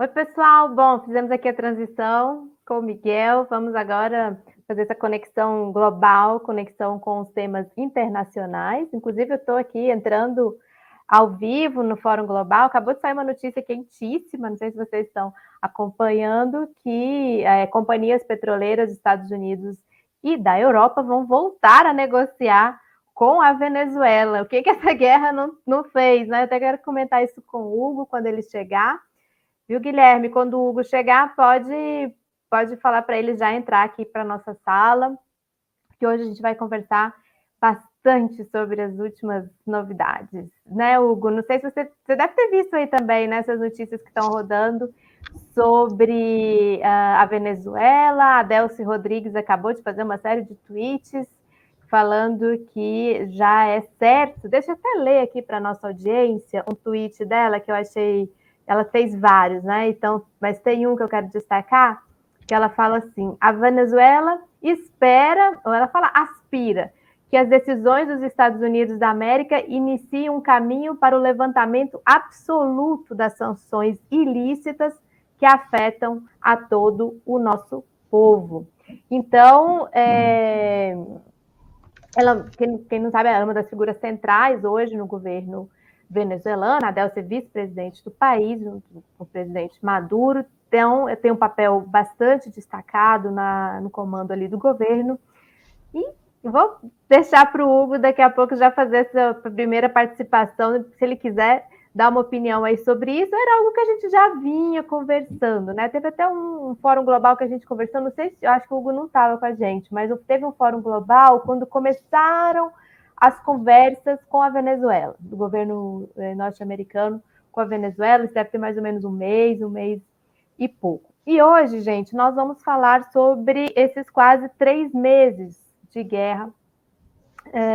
Oi, pessoal. Bom, fizemos aqui a transição com o Miguel. Vamos agora fazer essa conexão global, conexão com os temas internacionais. Inclusive, eu estou aqui entrando ao vivo no Fórum Global. Acabou de sair uma notícia quentíssima, não sei se vocês estão acompanhando, que companhias petroleiras dos Estados Unidos e da Europa vão voltar a negociar com a Venezuela. O que essa guerra não fez, né? Eu até quero comentar isso com o Hugo quando ele chegar. Viu, Guilherme? Quando o Hugo chegar, pode falar para ele já entrar aqui para a nossa sala, que hoje a gente vai conversar bastante sobre as últimas novidades, né, Hugo? Não sei se você deve ter visto aí também, né, essas notícias que estão rodando sobre a Venezuela. A Delcy Rodrigues acabou de fazer uma série de tweets falando que já é certo. Deixa eu até ler aqui para a nossa audiência um tweet dela que eu achei. Ela fez vários, né? Então, mas tem um que eu quero destacar, que ela fala assim: a Venezuela espera, ou ela fala aspira, que as decisões dos Estados Unidos da América iniciem um caminho para o levantamento absoluto das sanções ilícitas que afetam a todo o nosso povo. Então, ela, quem não sabe, é uma das figuras centrais hoje no governo venezuelano. A Delcy é vice-presidente do país, junto com o presidente Maduro. Então, tem um papel bastante destacado no comando ali do governo. E vou deixar para o Hugo daqui a pouco já fazer essa primeira participação, se ele quiser dar uma opinião aí sobre isso. Era algo que a gente já vinha conversando, né? Teve até um fórum global que a gente conversou, não sei se, eu acho que o Hugo não estava com a gente, mas teve um fórum global quando começaram as conversas com a Venezuela, do governo norte-americano com a Venezuela. Isso deve ter mais ou menos um mês e pouco. E hoje, gente, nós vamos falar sobre esses quase 3 meses de guerra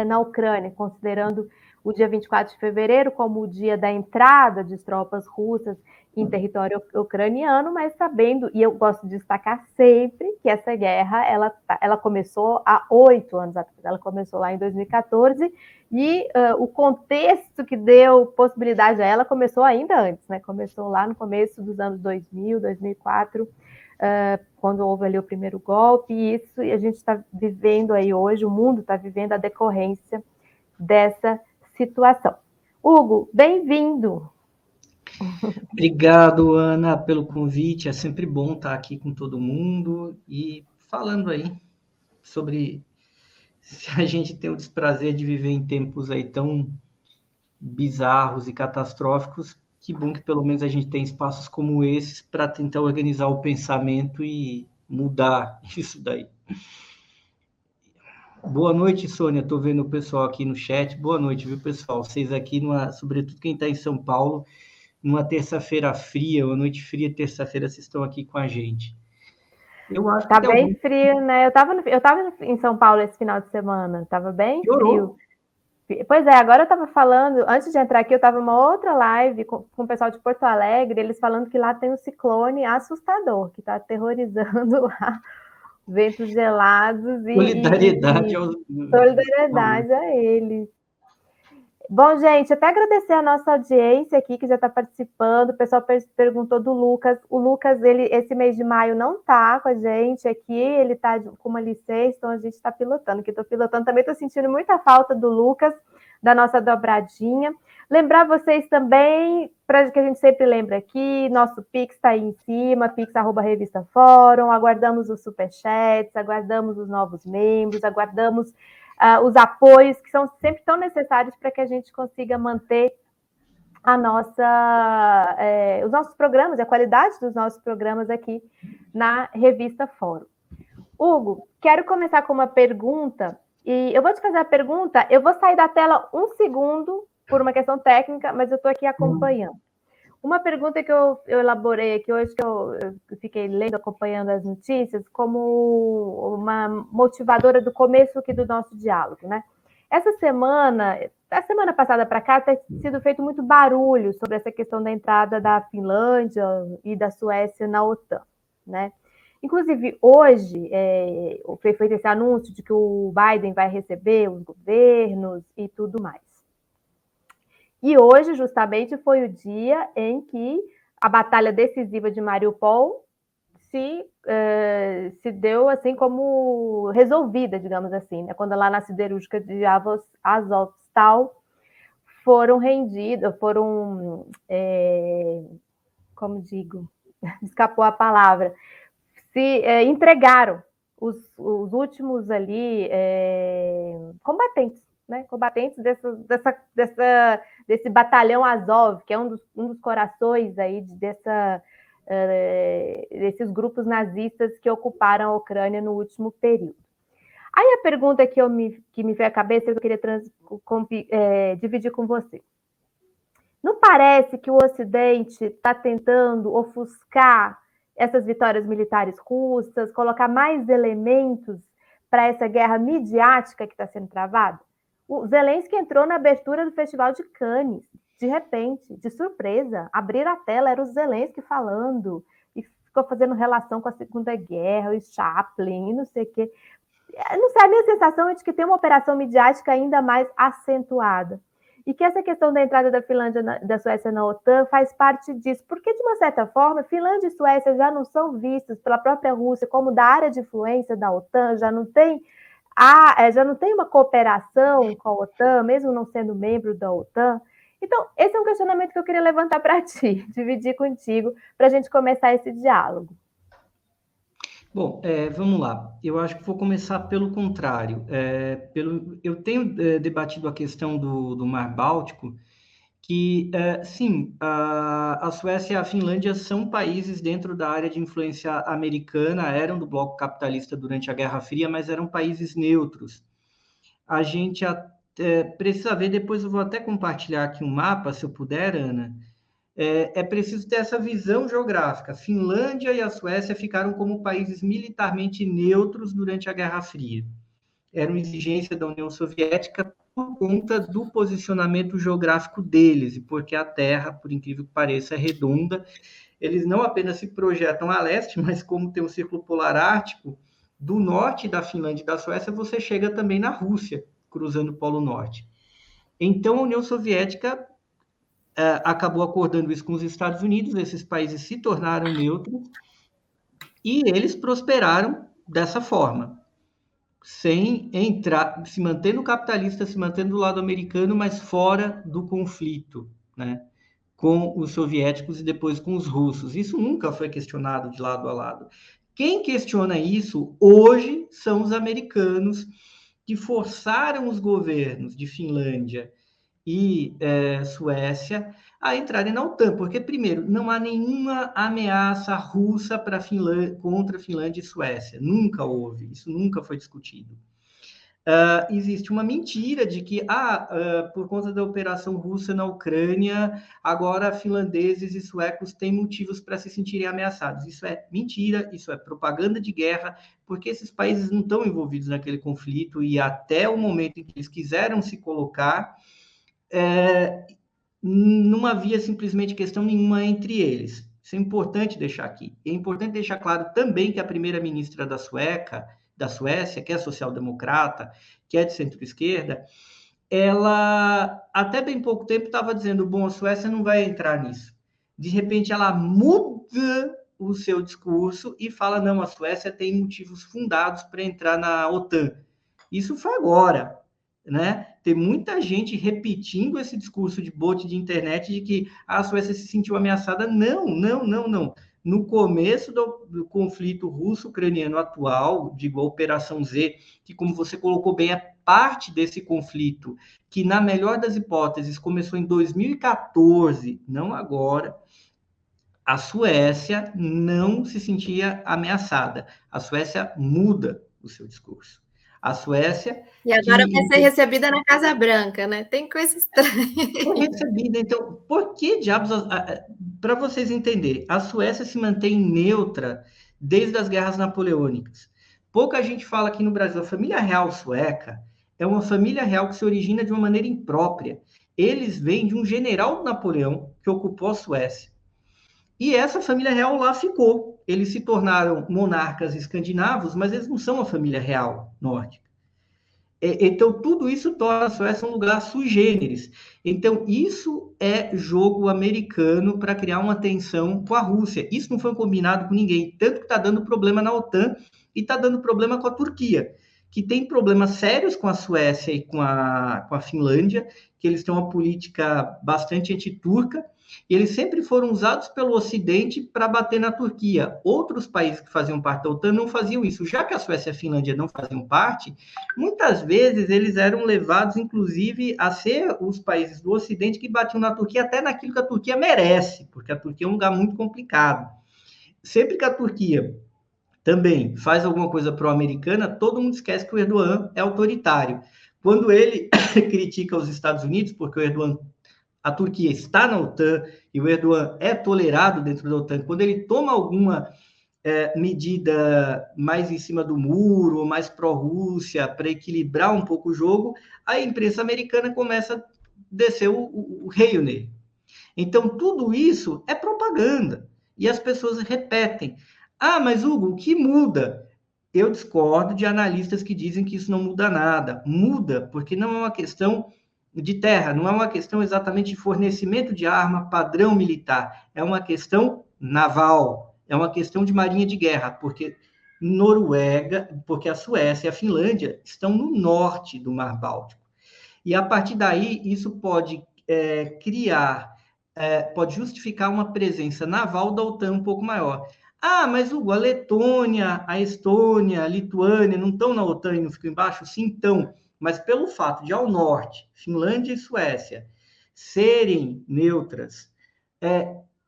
na Ucrânia, considerando o dia 24 de fevereiro como o dia da entrada de tropas russas em território ucraniano, mas sabendo, e eu gosto de destacar sempre, que essa guerra ela começou há 8 anos atrás, ela começou lá em 2014, e o contexto que deu possibilidade a ela começou ainda antes, né? Começou lá no começo dos anos 2000, 2004, quando houve ali o primeiro golpe, e a gente está vivendo aí hoje, o mundo está vivendo a decorrência dessa situação. Hugo, bem-vindo! Obrigado, Ana, pelo convite. É sempre bom estar aqui com todo mundo e falando aí sobre se a gente tem o desprazer de viver em tempos aí tão bizarros e catastróficos. Que bom que pelo menos a gente tem espaços como esses para tentar organizar o pensamento e mudar isso daí. Boa noite, Sônia. Estou vendo o pessoal aqui no chat. Boa noite, viu, pessoal? Vocês aqui, sobretudo quem está em São Paulo, numa terça-feira fria, uma noite fria, terça-feira, vocês estão aqui com a gente. Eu acho Tá que tem bem algum... frio, né? Eu tava em São Paulo esse final de semana, tava bem frio. Piorou. Pois é, agora eu estava falando, antes de entrar aqui, eu estava numa outra live com o pessoal de Porto Alegre, eles falando que lá tem um ciclone assustador, que está aterrorizando lá, ventos gelados Solidariedade e aos... solidariedade a eles. Bom, gente, até agradecer a nossa audiência aqui, que já está participando. O pessoal perguntou do Lucas. O Lucas, esse mês de maio não está com a gente aqui, ele está com uma licença, então a gente está pilotando. Que estou pilotando, também estou sentindo muita falta do Lucas, da nossa dobradinha. Lembrar vocês também, para que a gente sempre lembra aqui, nosso Pix está aí em cima, pix@revista Fórum, aguardamos os superchats, aguardamos os novos membros, aguardamos os apoios que são sempre tão necessários para que a gente consiga manter os nossos programas, a qualidade dos nossos programas aqui na Revista Fórum. Hugo, quero começar com uma pergunta, e eu vou te fazer a pergunta, eu vou sair da tela um segundo por uma questão técnica, mas eu estou aqui acompanhando. Uma pergunta que eu elaborei aqui hoje, que eu fiquei lendo, acompanhando as notícias, como uma motivadora do começo aqui do nosso diálogo, né? Essa semana, da semana passada para cá, tem sido feito muito barulho sobre essa questão da entrada da Finlândia e da Suécia na OTAN, né? Inclusive, hoje foi feito esse anúncio de que o Biden vai receber os governos e tudo mais. E hoje, justamente, foi o dia em que a batalha decisiva de Mariupol se deu assim como resolvida, digamos assim, né? Quando lá na siderúrgica de Azovstal foram rendidos, como digo, escapou a palavra, entregaram os últimos ali combatentes, né? Combatentes desse batalhão Azov, que é um dos corações aí desses grupos nazistas que ocuparam a Ucrânia no último período. Aí a pergunta que me veio à cabeça, que eu queria dividir com você. Não parece que o Ocidente está tentando ofuscar essas vitórias militares russas, colocar mais elementos para essa guerra midiática que está sendo travada? O Zelensky entrou na abertura do Festival de Cannes, de repente, de surpresa, abriram a tela, era o Zelensky falando, e ficou fazendo relação com a Segunda Guerra, o Chaplin, e não sei o quê. Não sei, a minha sensação é de que tem uma operação midiática ainda mais acentuada. E que essa questão da entrada da Finlândia, da Suécia na OTAN faz parte disso, porque, de uma certa forma, Finlândia e Suécia já não são vistos pela própria Rússia como da área de influência da OTAN, já não tem uma cooperação com a OTAN, mesmo não sendo membro da OTAN. Então, esse é um questionamento que eu queria levantar para ti, dividir contigo, para a gente começar esse diálogo. Bom, vamos lá. Eu acho que vou começar pelo contrário. Eu tenho debatido a questão do Mar Báltico, que, sim, a Suécia e a Finlândia são países dentro da área de influência americana, eram do bloco capitalista durante a Guerra Fria, mas eram países neutros. A gente precisa ver, depois eu vou até compartilhar aqui um mapa, se eu puder, Ana. É preciso ter essa visão geográfica. Finlândia e a Suécia ficaram como países militarmente neutros durante a Guerra Fria. Era uma exigência da União Soviética por conta do posicionamento geográfico deles, e porque a Terra, por incrível que pareça, é redonda. Eles não apenas se projetam a leste, mas como tem um círculo polar ártico, do norte da Finlândia e da Suécia, você chega também na Rússia, cruzando o Polo Norte. Então, a União Soviética acabou acordando isso com os Estados Unidos, esses países se tornaram neutros e eles prosperaram dessa forma, sem entrar, se mantendo capitalista, se mantendo do lado americano, mas fora do conflito, né? Com os soviéticos e depois com os russos. Isso nunca foi questionado de lado a lado. Quem questiona isso hoje são os americanos, que forçaram os governos de Finlândia e Suécia a entrarem na OTAN, porque, primeiro, não há nenhuma ameaça russa contra Finlândia e Suécia. Nunca houve, isso nunca foi discutido. Existe uma mentira de que, por conta da operação russa na Ucrânia, agora finlandeses e suecos têm motivos para se sentirem ameaçados. Isso é mentira, isso é propaganda de guerra, porque esses países não estão envolvidos naquele conflito e até o momento em que eles quiseram se colocar, não havia simplesmente questão nenhuma entre eles. Isso é importante deixar aqui. É importante deixar claro também que a primeira-ministra da Suécia, que é social-democrata, que é de centro-esquerda, ela, até bem pouco tempo, estava dizendo, bom, a Suécia não vai entrar nisso. De repente, ela muda o seu discurso e fala, não, a Suécia tem motivos fundados para entrar na OTAN. Isso foi agora, né? Tem muita gente repetindo esse discurso de bot de internet de que a Suécia se sentiu ameaçada. Não, não, não, não. No começo do conflito russo-ucraniano atual, digo, a Operação Z, que, como você colocou bem, é parte desse conflito, que, na melhor das hipóteses, começou em 2014, não agora, a Suécia não se sentia ameaçada. A Suécia muda o seu discurso. A Suécia... E agora vai ser recebida na Casa Branca, né? Tem coisa estranha. Foi recebida. Então, por que diabos... Para vocês entenderem, a Suécia se mantém neutra desde as guerras napoleônicas. Pouca gente fala aqui no Brasil. A família real sueca é uma família real que se origina de uma maneira imprópria. Eles vêm de um general Napoleão que ocupou a Suécia. E essa família real lá ficou. Eles se tornaram monarcas escandinavos, mas eles não são a família real nórdica. Então, tudo isso torna a Suécia um lugar sui generis. Então, isso é jogo americano para criar uma tensão com a Rússia. Isso não foi combinado com ninguém. Tanto que está dando problema na OTAN e está dando problema com a Turquia, que tem problemas sérios com a Suécia e com a Finlândia, que eles têm uma política bastante antiturca, e eles sempre foram usados pelo Ocidente para bater na Turquia. Outros países que faziam parte da OTAN não faziam isso. Já que a Suécia e a Finlândia não faziam parte, muitas vezes eles eram levados, inclusive, a ser os países do Ocidente que batiam na Turquia, até naquilo que a Turquia merece, porque a Turquia é um lugar muito complicado. Sempre que a Turquia também faz alguma coisa pró-americana, todo mundo esquece que o Erdogan é autoritário. Quando ele critica os Estados Unidos, porque o Erdogan, a Turquia está na OTAN e o Erdogan é tolerado dentro da OTAN, quando ele toma alguma medida mais em cima do muro, mais pró-Rússia, para equilibrar um pouco o jogo, a imprensa americana começa a descer o reio nele. Então, tudo isso é propaganda. E as pessoas repetem. Ah, mas Hugo, o que muda? Eu discordo de analistas que dizem que isso não muda nada. Muda, porque não é uma questão de terra, não é uma questão exatamente de fornecimento de arma padrão militar, é uma questão naval, é uma questão de marinha de guerra, porque porque a Suécia e a Finlândia estão no norte do Mar Báltico. E a partir daí, isso pode pode justificar uma presença naval da OTAN um pouco maior. Ah, mas Hugo, a Letônia, a Estônia, a Lituânia não estão na OTAN e não ficam embaixo? Sim, estão. Mas pelo fato de ao norte, Finlândia e Suécia, serem neutras,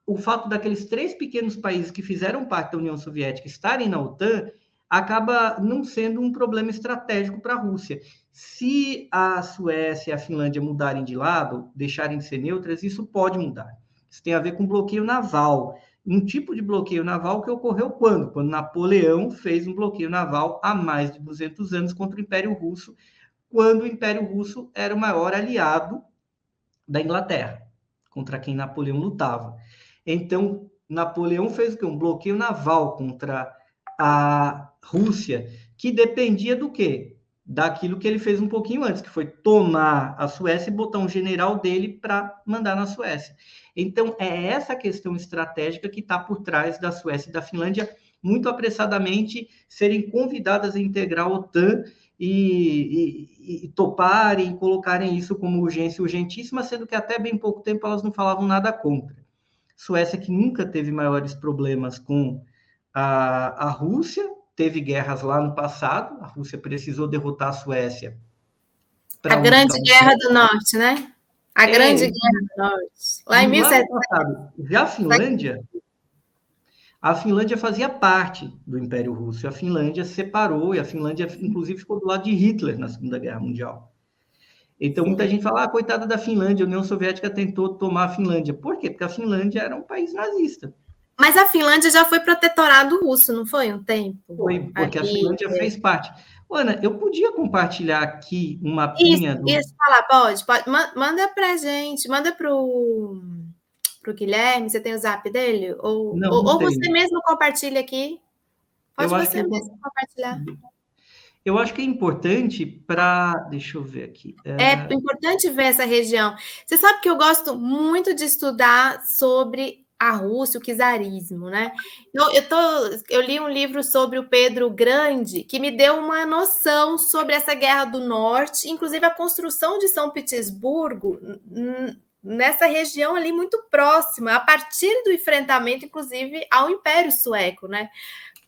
o fato daqueles 3 pequenos países que fizeram parte da União Soviética estarem na OTAN acaba não sendo um problema estratégico para a Rússia. Se a Suécia e a Finlândia mudarem de lado, deixarem de ser neutras, isso pode mudar. Isso tem a ver com bloqueio naval. Um tipo de bloqueio naval que ocorreu quando? Quando Napoleão fez um bloqueio naval há mais de 200 anos contra o Império Russo, quando o Império Russo era o maior aliado da Inglaterra, contra quem Napoleão lutava. Então, Napoleão fez o quê? Um bloqueio naval contra a Rússia, que dependia do quê? Daquilo que ele fez um pouquinho antes, que foi tomar a Suécia e botar um general dele para mandar na Suécia. Então, é essa questão estratégica que está por trás da Suécia e da Finlândia, muito apressadamente serem convidadas a integrar a OTAN e toparem, colocarem isso como urgência urgentíssima, sendo que até bem pouco tempo elas não falavam nada contra. Suécia, que nunca teve maiores problemas com a Rússia, teve guerras lá no passado, a Rússia precisou derrotar a Suécia. A Grande Guerra do Norte, né? A Grande Guerra do Norte. Lá em 1700. Já a Finlândia fazia parte do Império Russo, e a Finlândia separou, e a Finlândia, inclusive, ficou do lado de Hitler na Segunda Guerra Mundial. Então, muita gente fala, coitada da Finlândia, a União Soviética tentou tomar a Finlândia. Por quê? Porque a Finlândia era um país nazista. Mas a Finlândia já foi protetorado russo, não foi um tempo? Foi, porque a Finlândia fez parte. Ana, eu podia compartilhar aqui um mapinha... Isso, falar, pode. Manda pra gente, manda pro Guilherme, você tem o zap dele? Ou você mesmo compartilha aqui? Pode você mesmo compartilhar. Eu acho que é importante para... Deixa eu ver aqui. É importante ver essa região. Você sabe que eu gosto muito de estudar sobre a Rússia, o czarismo, né? Eu li um livro sobre o Pedro Grande, que me deu uma noção sobre essa Guerra do Norte, inclusive a construção de São Petersburgo nessa região ali muito próxima, a partir do enfrentamento, inclusive, ao Império Sueco, né?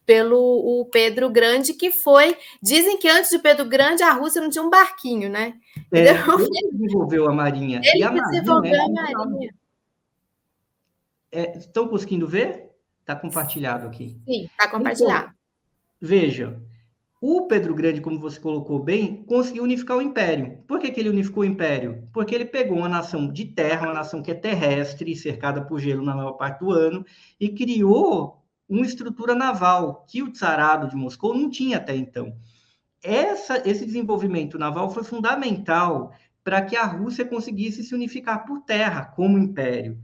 Pelo o Pedro Grande, que foi... Dizem que antes de Pedro Grande, a Rússia não tinha um barquinho, né? Ele desenvolveu a Marinha. Ele desenvolveu a Marinha. Estão conseguindo ver? Está compartilhado aqui. Sim, está compartilhado. Então, veja, o Pedro Grande, como você colocou bem, conseguiu unificar o Império. Por que ele unificou o Império? Porque ele pegou uma nação de terra, uma nação que é terrestre, cercada por gelo na maior parte do ano, e criou uma estrutura naval que o Tsarado de Moscou não tinha até então. Esse desenvolvimento naval foi fundamental para que a Rússia conseguisse se unificar por terra como império.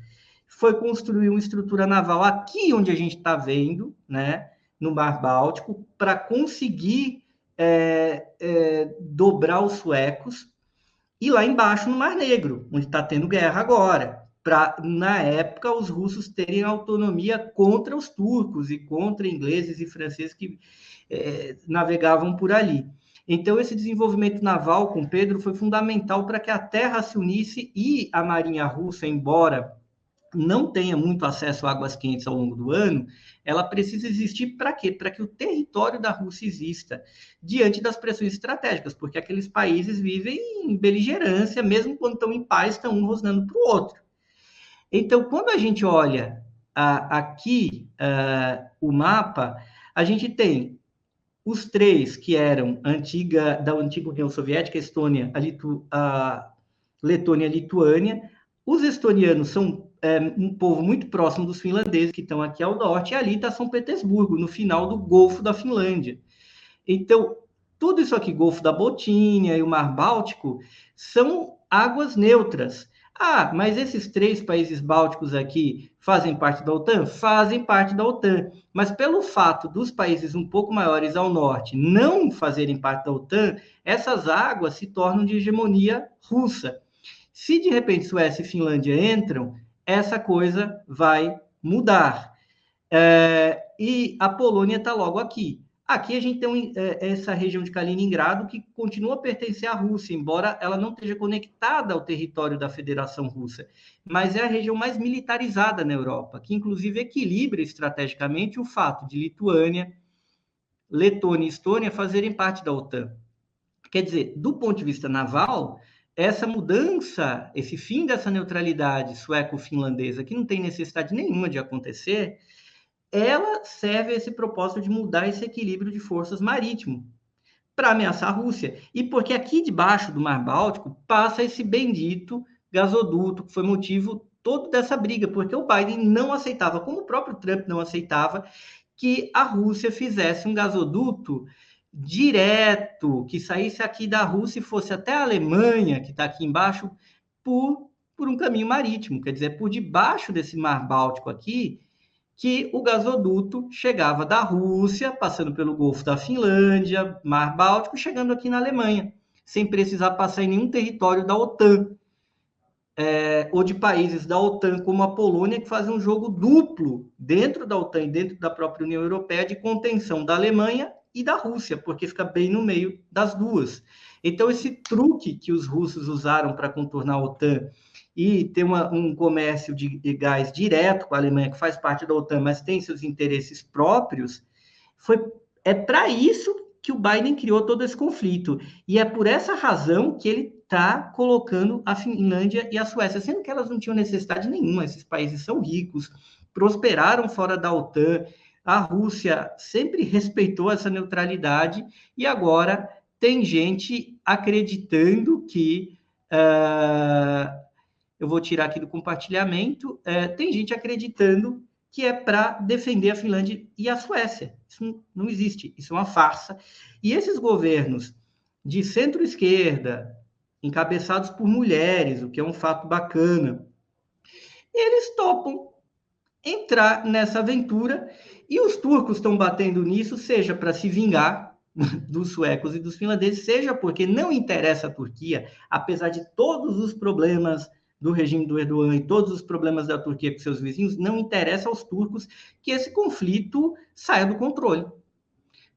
Foi construir uma estrutura naval aqui onde a gente está vendo, né, no Mar Báltico, para conseguir dobrar os suecos, e lá embaixo no Mar Negro, onde está tendo guerra agora, para, na época, os russos terem autonomia contra os turcos e contra ingleses e franceses que navegavam por ali. Então, esse desenvolvimento naval com Pedro foi fundamental para que a terra se unisse e a marinha russa, embora não tenha muito acesso a águas quentes ao longo do ano, ela precisa existir para quê? Para que o território da Rússia exista diante das pressões estratégicas, porque aqueles países vivem em beligerância, mesmo quando estão em paz, estão um rosnando para o outro. Então, quando a gente olha aqui o mapa, a gente tem os três que eram da antiga União Soviética, a Estônia, a Letônia e a Lituânia. Os estonianos são um povo muito próximo dos finlandeses, que estão aqui ao norte, e ali está São Petersburgo, no final do Golfo da Finlândia. Então, tudo isso aqui, Golfo da Botínia e o Mar Báltico, são águas neutras. Ah, mas esses 3 países bálticos aqui fazem parte da OTAN? Fazem parte da OTAN. Mas pelo fato dos países um pouco maiores ao norte não fazerem parte da OTAN, essas águas se tornam de hegemonia russa. Se de repente Suécia e Finlândia entram, essa coisa vai mudar. E a Polônia está logo aqui. Aqui a gente tem essa região de Kaliningrado que continua a pertencer à Rússia, embora ela não esteja conectada ao território da Federação Russa, mas é a região mais militarizada na Europa, que inclusive equilibra estrategicamente o fato de Lituânia, Letônia e Estônia fazerem parte da OTAN. Quer dizer, do ponto de vista naval, essa mudança, esse fim dessa neutralidade sueco-finlandesa, que não tem necessidade nenhuma de acontecer, ela serve a esse propósito de mudar esse equilíbrio de forças marítimo para ameaçar a Rússia. E porque aqui debaixo do Mar Báltico passa esse bendito gasoduto, que foi motivo todo dessa briga, porque o Biden não aceitava, como o próprio Trump não aceitava, que a Rússia fizesse um gasoduto direto, que saísse aqui da Rússia e fosse até a Alemanha, que está aqui embaixo, por um caminho marítimo, quer dizer, por debaixo desse Mar Báltico aqui, que o gasoduto chegava da Rússia, passando pelo Golfo da Finlândia, Mar Báltico, chegando aqui na Alemanha, sem precisar passar em nenhum território da OTAN, ou de países da OTAN, como a Polônia, que fazem um jogo duplo dentro da OTAN e dentro da própria União Europeia de contenção da Alemanha e da Rússia, porque fica bem no meio das duas. Então, esse truque que os russos usaram para contornar a OTAN e ter um comércio de gás direto com a Alemanha, que faz parte da OTAN, mas tem seus interesses próprios, é para isso que o Biden criou todo esse conflito. E é por essa razão que ele está colocando a Finlândia e a Suécia, sendo que elas não tinham necessidade nenhuma. Esses países são ricos, prosperaram fora da OTAN, a Rússia sempre respeitou essa neutralidade e agora tem gente acreditando que... eu vou tirar aqui do compartilhamento, tem gente acreditando que é para defender a Finlândia e a Suécia. Isso não existe, isso é uma farsa. E esses governos de centro-esquerda, encabeçados por mulheres, o que é um fato bacana, eles topam entrar nessa aventura e os turcos estão batendo nisso, seja para se vingar dos suecos e dos finlandeses, seja porque não interessa a Turquia, apesar de todos os problemas do regime do Erdogan e todos os problemas da Turquia com seus vizinhos, não interessa aos turcos que esse conflito saia do controle.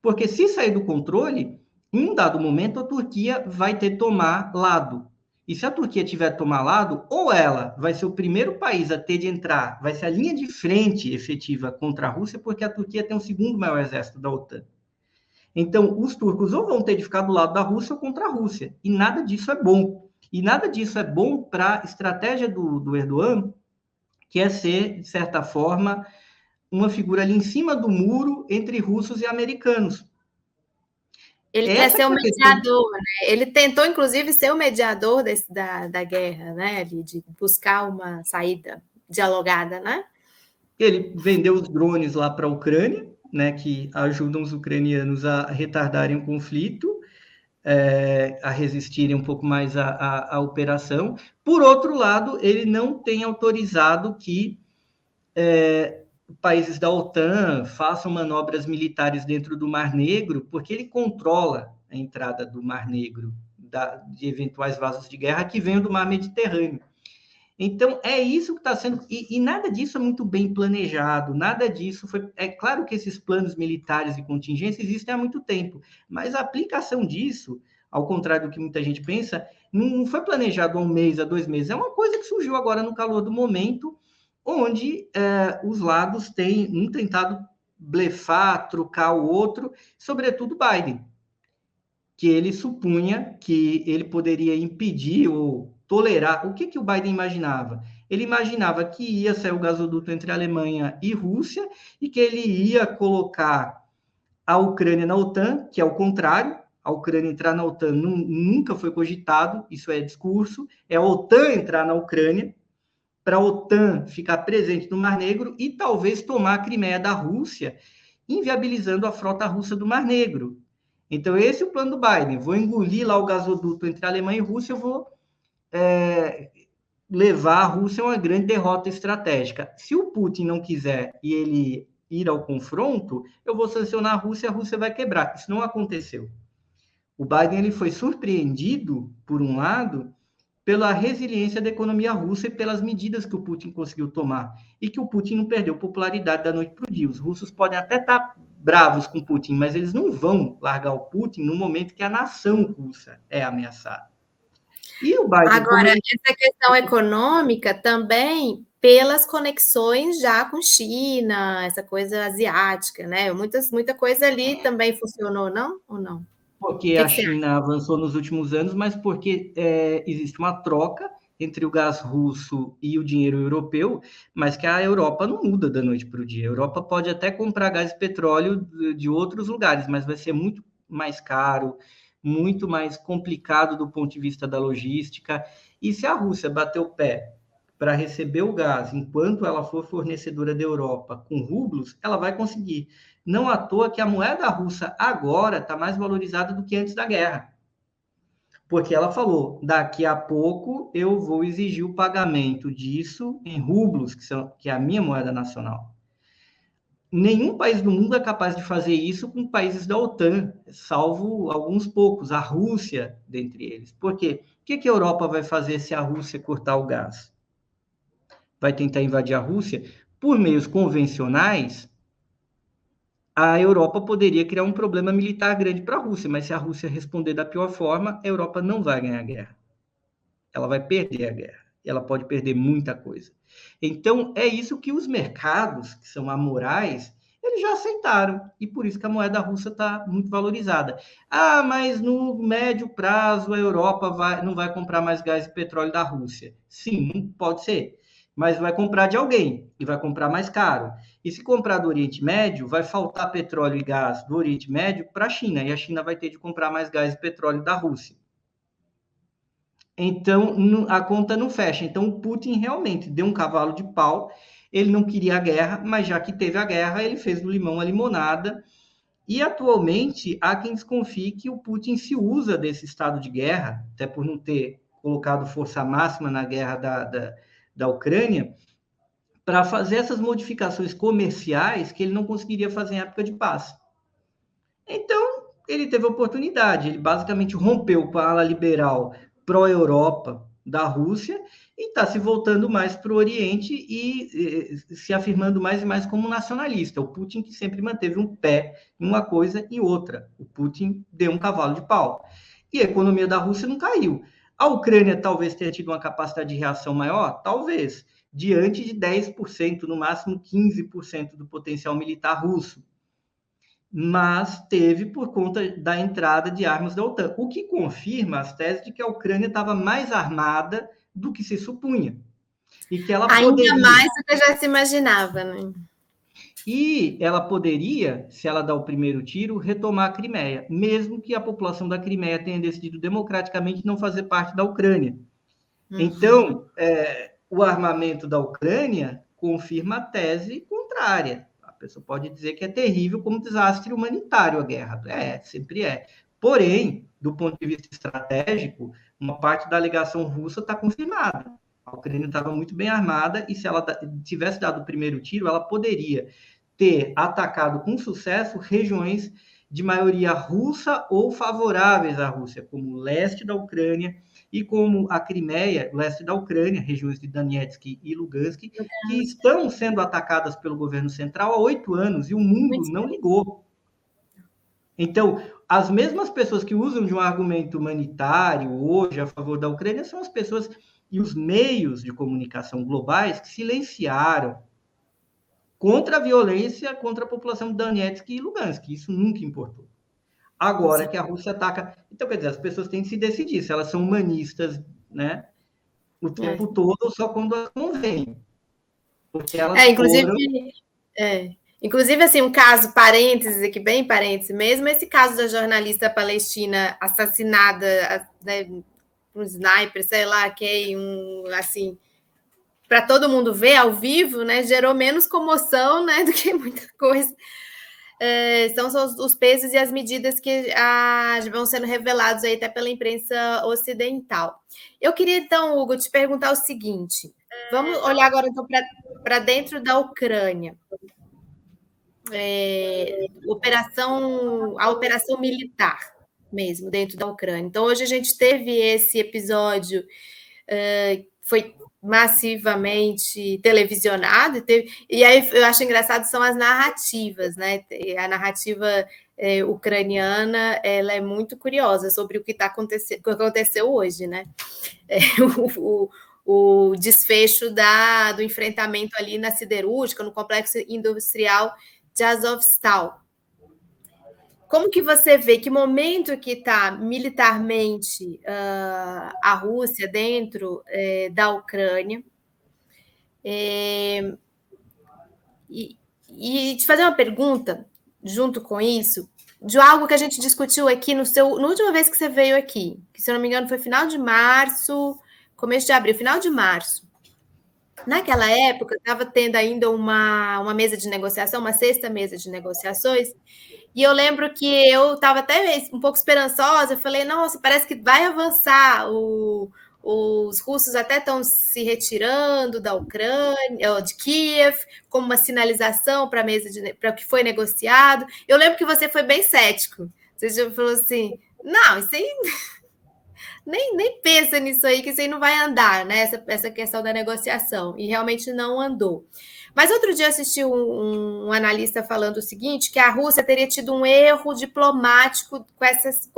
Porque se sair do controle, em um dado momento, a Turquia vai ter que tomar lado. E se a Turquia tiver que tomar lado, ou ela vai ser o primeiro país a ter de entrar, vai ser a linha de frente efetiva contra a Rússia, porque a Turquia tem o segundo maior exército da OTAN. Então, os turcos ou vão ter de ficar do lado da Rússia ou contra a Rússia. E nada disso é bom. E nada disso é bom para a estratégia do Erdogan, que é ser, de certa forma, uma figura ali em cima do muro entre russos e americanos. Ele quer ser o mediador, né? Ele tentou, inclusive, ser o mediador da guerra, né? Ali, de buscar uma saída dialogada, né? Ele vendeu os drones lá para a Ucrânia, né? Que ajudam os ucranianos a retardarem o conflito, a resistirem um pouco mais à operação. Por outro lado, ele não tem autorizado que países da OTAN façam manobras militares dentro do Mar Negro, porque ele controla a entrada do Mar Negro, de eventuais vasos de guerra que venham do Mar Mediterrâneo. Então, é isso que está sendo... E nada disso é muito bem planejado, nada disso foi... É claro que esses planos militares de contingência existem há muito tempo, mas a aplicação disso, ao contrário do que muita gente pensa, não foi planejado há 1 mês, há 2 meses. É uma coisa que surgiu agora no calor do momento, onde os lados têm um tentado blefar, trucar o outro, sobretudo Biden, que ele supunha que ele poderia impedir ou tolerar. O que o Biden imaginava? Ele imaginava que ia sair o gasoduto entre Alemanha e Rússia e que ele ia colocar a Ucrânia na OTAN, que é o contrário. A Ucrânia entrar na OTAN nunca foi cogitado, isso é discurso. É a OTAN entrar na Ucrânia, para a OTAN ficar presente no Mar Negro e talvez tomar a Crimeia da Rússia, inviabilizando a frota russa do Mar Negro. Então, esse é o plano do Biden. Vou engolir lá o gasoduto entre a Alemanha e a Rússia, eu vou levar a Rússia a uma grande derrota estratégica. Se o Putin não quiser e ele ir ao confronto, eu vou sancionar a Rússia vai quebrar. Isso não aconteceu. O Biden ele foi surpreendido, por um lado, pela resiliência da economia russa e pelas medidas que o Putin conseguiu tomar. E que o Putin não perdeu popularidade da noite para o dia. Os russos podem até estar bravos com o Putin, mas eles não vão largar o Putin no momento que a nação russa é ameaçada. E o Biden... Agora, essa questão econômica também pelas conexões já com China, essa coisa asiática, né? Muita coisa ali também funcionou, não? Ou não? Porque a China avançou nos últimos anos, mas porque existe uma troca entre o gás russo e o dinheiro europeu, mas que a Europa não muda da noite para o dia. A Europa pode até comprar gás e petróleo de outros lugares, mas vai ser muito mais caro, muito mais complicado do ponto de vista da logística. E se a Rússia bater o pé para receber o gás enquanto ela for fornecedora da Europa com rublos, ela vai conseguir. Não à toa que a moeda russa agora está mais valorizada do que antes da guerra. Porque ela falou, daqui a pouco eu vou exigir o pagamento disso em rublos, que é a minha moeda nacional. Nenhum país do mundo é capaz de fazer isso com países da OTAN, salvo alguns poucos, a Rússia dentre eles. Por quê? O que a Europa vai fazer se a Rússia cortar o gás? Vai tentar invadir a Rússia? Por meios convencionais, a Europa poderia criar um problema militar grande para a Rússia, mas se a Rússia responder da pior forma, a Europa não vai ganhar a guerra. Ela vai perder a guerra. Ela pode perder muita coisa. Então, é isso que os mercados, que são amorais, eles já aceitaram. E por isso que a moeda russa está muito valorizada. Ah, mas no médio prazo a Europa não vai comprar mais gás e petróleo da Rússia. Sim, pode ser. Mas vai comprar de alguém e vai comprar mais caro. E se comprar do Oriente Médio, vai faltar petróleo e gás do Oriente Médio para a China. E a China vai ter de comprar mais gás e petróleo da Rússia. Então, a conta não fecha. Então, o Putin realmente deu um cavalo de pau. Ele não queria a guerra, mas já que teve a guerra, ele fez do limão a limonada. E, atualmente, há quem desconfie que o Putin se usa desse estado de guerra, até por não ter colocado força máxima na guerra da Ucrânia, para fazer essas modificações comerciais que ele não conseguiria fazer em época de paz. Então, ele teve a oportunidade. Ele basicamente rompeu com a ala liberal pró-Europa da Rússia e está se voltando mais para o Oriente e se afirmando mais e mais como nacionalista. O Putin que sempre manteve um pé em uma coisa e outra. O Putin deu um cavalo de pau. E a economia da Rússia não caiu. A Ucrânia talvez tenha tido uma capacidade de reação maior? Talvez. Diante de 10%, no máximo 15% do potencial militar russo. Mas teve por conta da entrada de armas da OTAN, o que confirma as teses de que a Ucrânia estava mais armada do que se supunha. E que ela ainda mais do que já se imaginava, né? E ela poderia, se ela dar o primeiro tiro, retomar a Crimeia, mesmo que a população da Crimeia tenha decidido democraticamente não fazer parte da Ucrânia. Então, o armamento da Ucrânia confirma a tese contrária. A pessoa pode dizer que é terrível como desastre humanitário a guerra. Sempre é. Porém, do ponto de vista estratégico, uma parte da alegação russa está confirmada. A Ucrânia estava muito bem armada e se ela tivesse dado o primeiro tiro, ela poderia ter atacado com sucesso regiões de maioria russa ou favoráveis à Rússia, como o leste da Ucrânia e como a Crimeia, o leste da Ucrânia, regiões de Donetsk e Lugansk, que estão sendo atacadas pelo governo central há 8 anos e o mundo não ligou. Então, as mesmas pessoas que usam de um argumento humanitário hoje a favor da Ucrânia são as pessoas e os meios de comunicação globais que silenciaram contra a violência contra a população de Donetsk e Lugansk. Isso nunca importou. Agora que a Rússia ataca... Então, quer dizer, as pessoas têm que se decidir se elas são humanistas, né, o tempo todo ou só quando elas convêm. Porque elas Inclusive, assim, um caso, parênteses aqui, bem parênteses mesmo, esse caso da jornalista palestina assassinada, né, um sniper, sei lá, assim, para todo mundo ver ao vivo, né, gerou menos comoção, né, do que muita coisa. São os pesos e as medidas que vão sendo revelados aí até pela imprensa ocidental. Eu queria, então, Hugo, te perguntar o seguinte, vamos olhar agora, então, para dentro da Ucrânia. A operação militar mesmo dentro da Ucrânia. Então, hoje a gente teve esse episódio, foi massivamente televisionado, e aí eu acho engraçado são as narrativas, né? A narrativa ucraniana, ela é muito curiosa sobre o que aconteceu hoje, né? O desfecho do enfrentamento ali na siderúrgica, no complexo industrial de Azovstal. Como que você vê, que momento que está militarmente a Rússia dentro da Ucrânia? E te fazer uma pergunta, junto com isso, de algo que a gente discutiu aqui na última vez que você veio aqui, que, se eu não me engano, foi final de março, começo de abril, final de março. Naquela época, estava tendo ainda uma mesa de negociação, uma sexta mesa de negociações, e eu lembro que eu estava até um pouco esperançosa, eu falei, nossa, parece que vai avançar, os russos até estão se retirando da Ucrânia, de Kiev, como uma sinalização para a mesa para o que foi negociado. Eu lembro que você foi bem cético, você já falou assim, não, isso aí... Nem pensa nisso aí, que isso aí não vai andar, né? Essa questão da negociação. E realmente não andou. Mas outro dia eu assisti um analista falando o seguinte, que a Rússia teria tido um erro diplomático com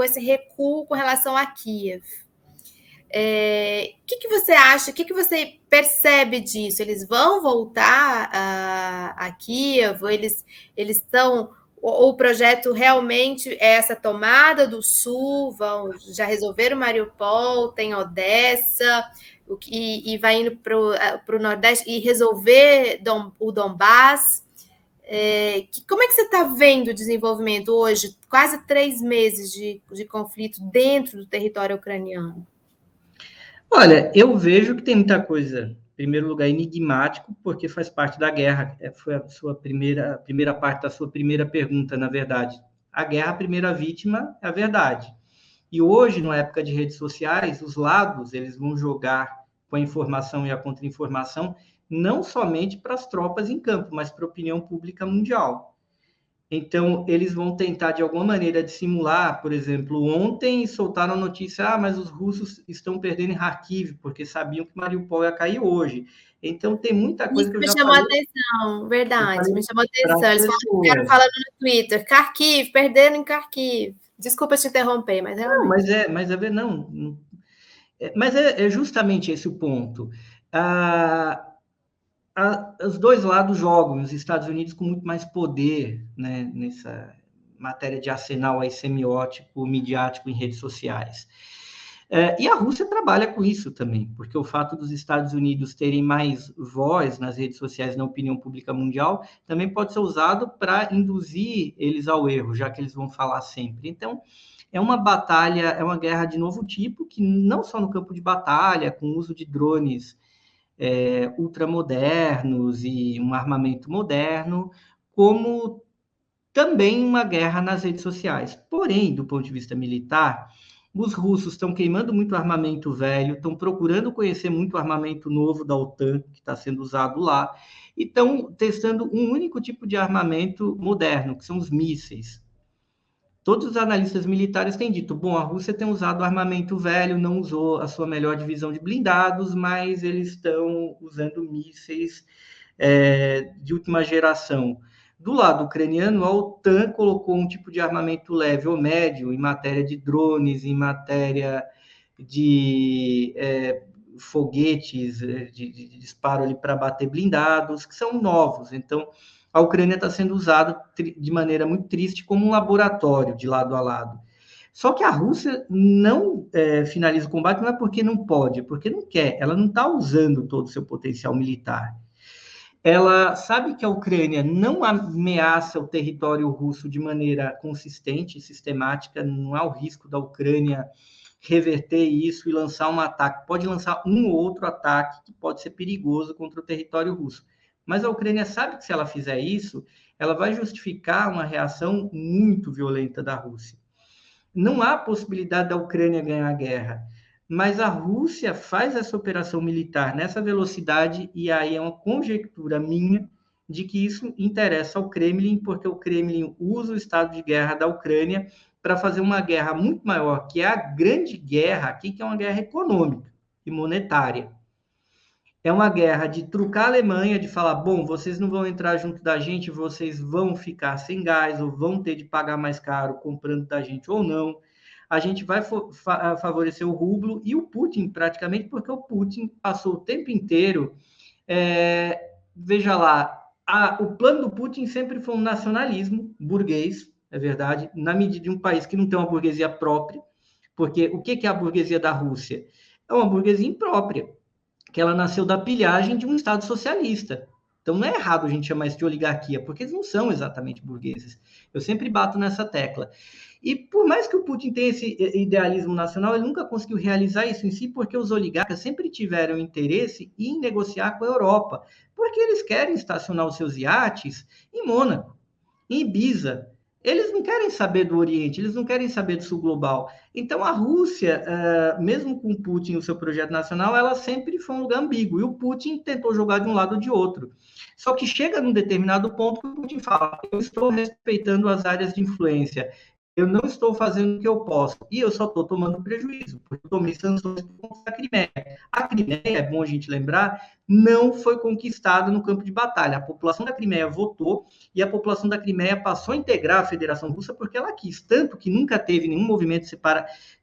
esse recuo com relação a Kiev. O que você acha? O que você percebe disso? Eles vão voltar a Kiev? Ou eles estão... O projeto realmente é essa tomada do sul, já resolveram Mariupol, tem Odessa, e vai indo para o Nordeste e resolver o Donbás. Como é que você está vendo o desenvolvimento hoje, quase 3 meses de conflito dentro do território ucraniano? Olha, eu vejo que tem muita coisa, em primeiro lugar, enigmático, porque faz parte da guerra. Foi a sua primeira parte da sua primeira pergunta, na verdade. A guerra, a primeira vítima é a verdade. E hoje, na época de redes sociais, os lados eles vão jogar com a informação e a contra-informação, não somente para as tropas em campo, mas para a opinião pública mundial. Então, eles vão tentar, de alguma maneira, dissimular. Por exemplo, ontem soltaram a notícia, mas os russos estão perdendo em Kharkiv, porque sabiam que Mariupol ia cair hoje. Então, tem muita coisa que eu já falei. Me chamou a atenção, verdade, me chamou a atenção. Eles ficaram falando no Twitter, Kharkiv, perdendo em Kharkiv. Desculpa te interromper, mas realmente... Mas é justamente esse o ponto. Os dois lados jogam, os Estados Unidos com muito mais poder, né, nessa matéria de arsenal aí semiótico, midiático em redes sociais. E a Rússia trabalha com isso também, porque o fato dos Estados Unidos terem mais voz nas redes sociais, na opinião pública mundial, também pode ser usado para induzir eles ao erro, já que eles vão falar sempre. Então, é uma batalha, é uma guerra de novo tipo, que não só no campo de batalha, com o uso de drones ultramodernos e um armamento moderno, como também uma guerra nas redes sociais. Porém, do ponto de vista militar, os russos estão queimando muito armamento velho, estão procurando conhecer muito armamento novo da OTAN, que está sendo usado lá, e estão testando um único tipo de armamento moderno, que são os mísseis. todos os analistas militares têm dito, bom, a Rússia tem usado armamento velho, não usou a sua melhor divisão de blindados, mas eles estão usando mísseis de última geração. Do lado ucraniano, a OTAN colocou um tipo de armamento leve ou médio em matéria de drones, em matéria de foguetes de disparo ali para bater blindados, que são novos. Então, a Ucrânia está sendo usada de maneira muito triste como um laboratório de lado a lado. Só que a Rússia não finaliza o combate, não é porque não pode, é porque não quer. Ela não está usando todo o seu potencial militar. Ela sabe que a Ucrânia não ameaça o território russo de maneira consistente e sistemática, não há o risco da Ucrânia reverter isso e lançar um ataque. Pode lançar um ou outro ataque que pode ser perigoso contra o território russo. Mas a Ucrânia sabe que se ela fizer isso, ela vai justificar uma reação muito violenta da Rússia. Não há possibilidade da Ucrânia ganhar a guerra, mas a Rússia faz essa operação militar nessa velocidade, e aí é uma conjectura minha de que isso interessa ao Kremlin, porque o Kremlin usa o estado de guerra da Ucrânia para fazer uma guerra muito maior, que é a grande guerra aqui, que é uma guerra econômica e monetária. É uma guerra de trucar a Alemanha, de falar, bom, vocês não vão entrar junto da gente, vocês vão ficar sem gás, ou vão ter de pagar mais caro comprando da gente ou não. A gente vai favorecer o rublo e o Putin, praticamente, porque o Putin passou o tempo inteiro... veja lá, o plano do Putin sempre foi um nacionalismo burguês, é verdade, na medida de um país que não tem uma burguesia própria, porque o que é a burguesia da Rússia? É uma burguesia imprópria, que ela nasceu da pilhagem de um Estado socialista. Então, não é errado a gente chamar isso de oligarquia, porque eles não são exatamente burgueses. Eu sempre bato nessa tecla. E por mais que o Putin tenha esse idealismo nacional, ele nunca conseguiu realizar isso em si, porque os oligarcas sempre tiveram interesse em negociar com a Europa, porque eles querem estacionar os seus iates em Mônaco, em Ibiza. Eles não querem saber do Oriente, eles não querem saber do Sul Global. Então, a Rússia, mesmo com o Putin e o seu projeto nacional, ela sempre foi um lugar ambíguo. E o Putin tentou jogar de um lado ou de outro. Só que chega num determinado ponto que o Putin fala, eu estou respeitando as áreas de influência, eu não estou fazendo o que eu posso, e eu só estou tomando prejuízo, porque eu tomei sanções contra a Crimeia. A Crimeia, é bom a gente lembrar, não foi conquistada no campo de batalha. A população da Crimeia votou, e a população da Crimeia passou a integrar a Federação Russa porque ela quis, tanto que nunca teve nenhum movimento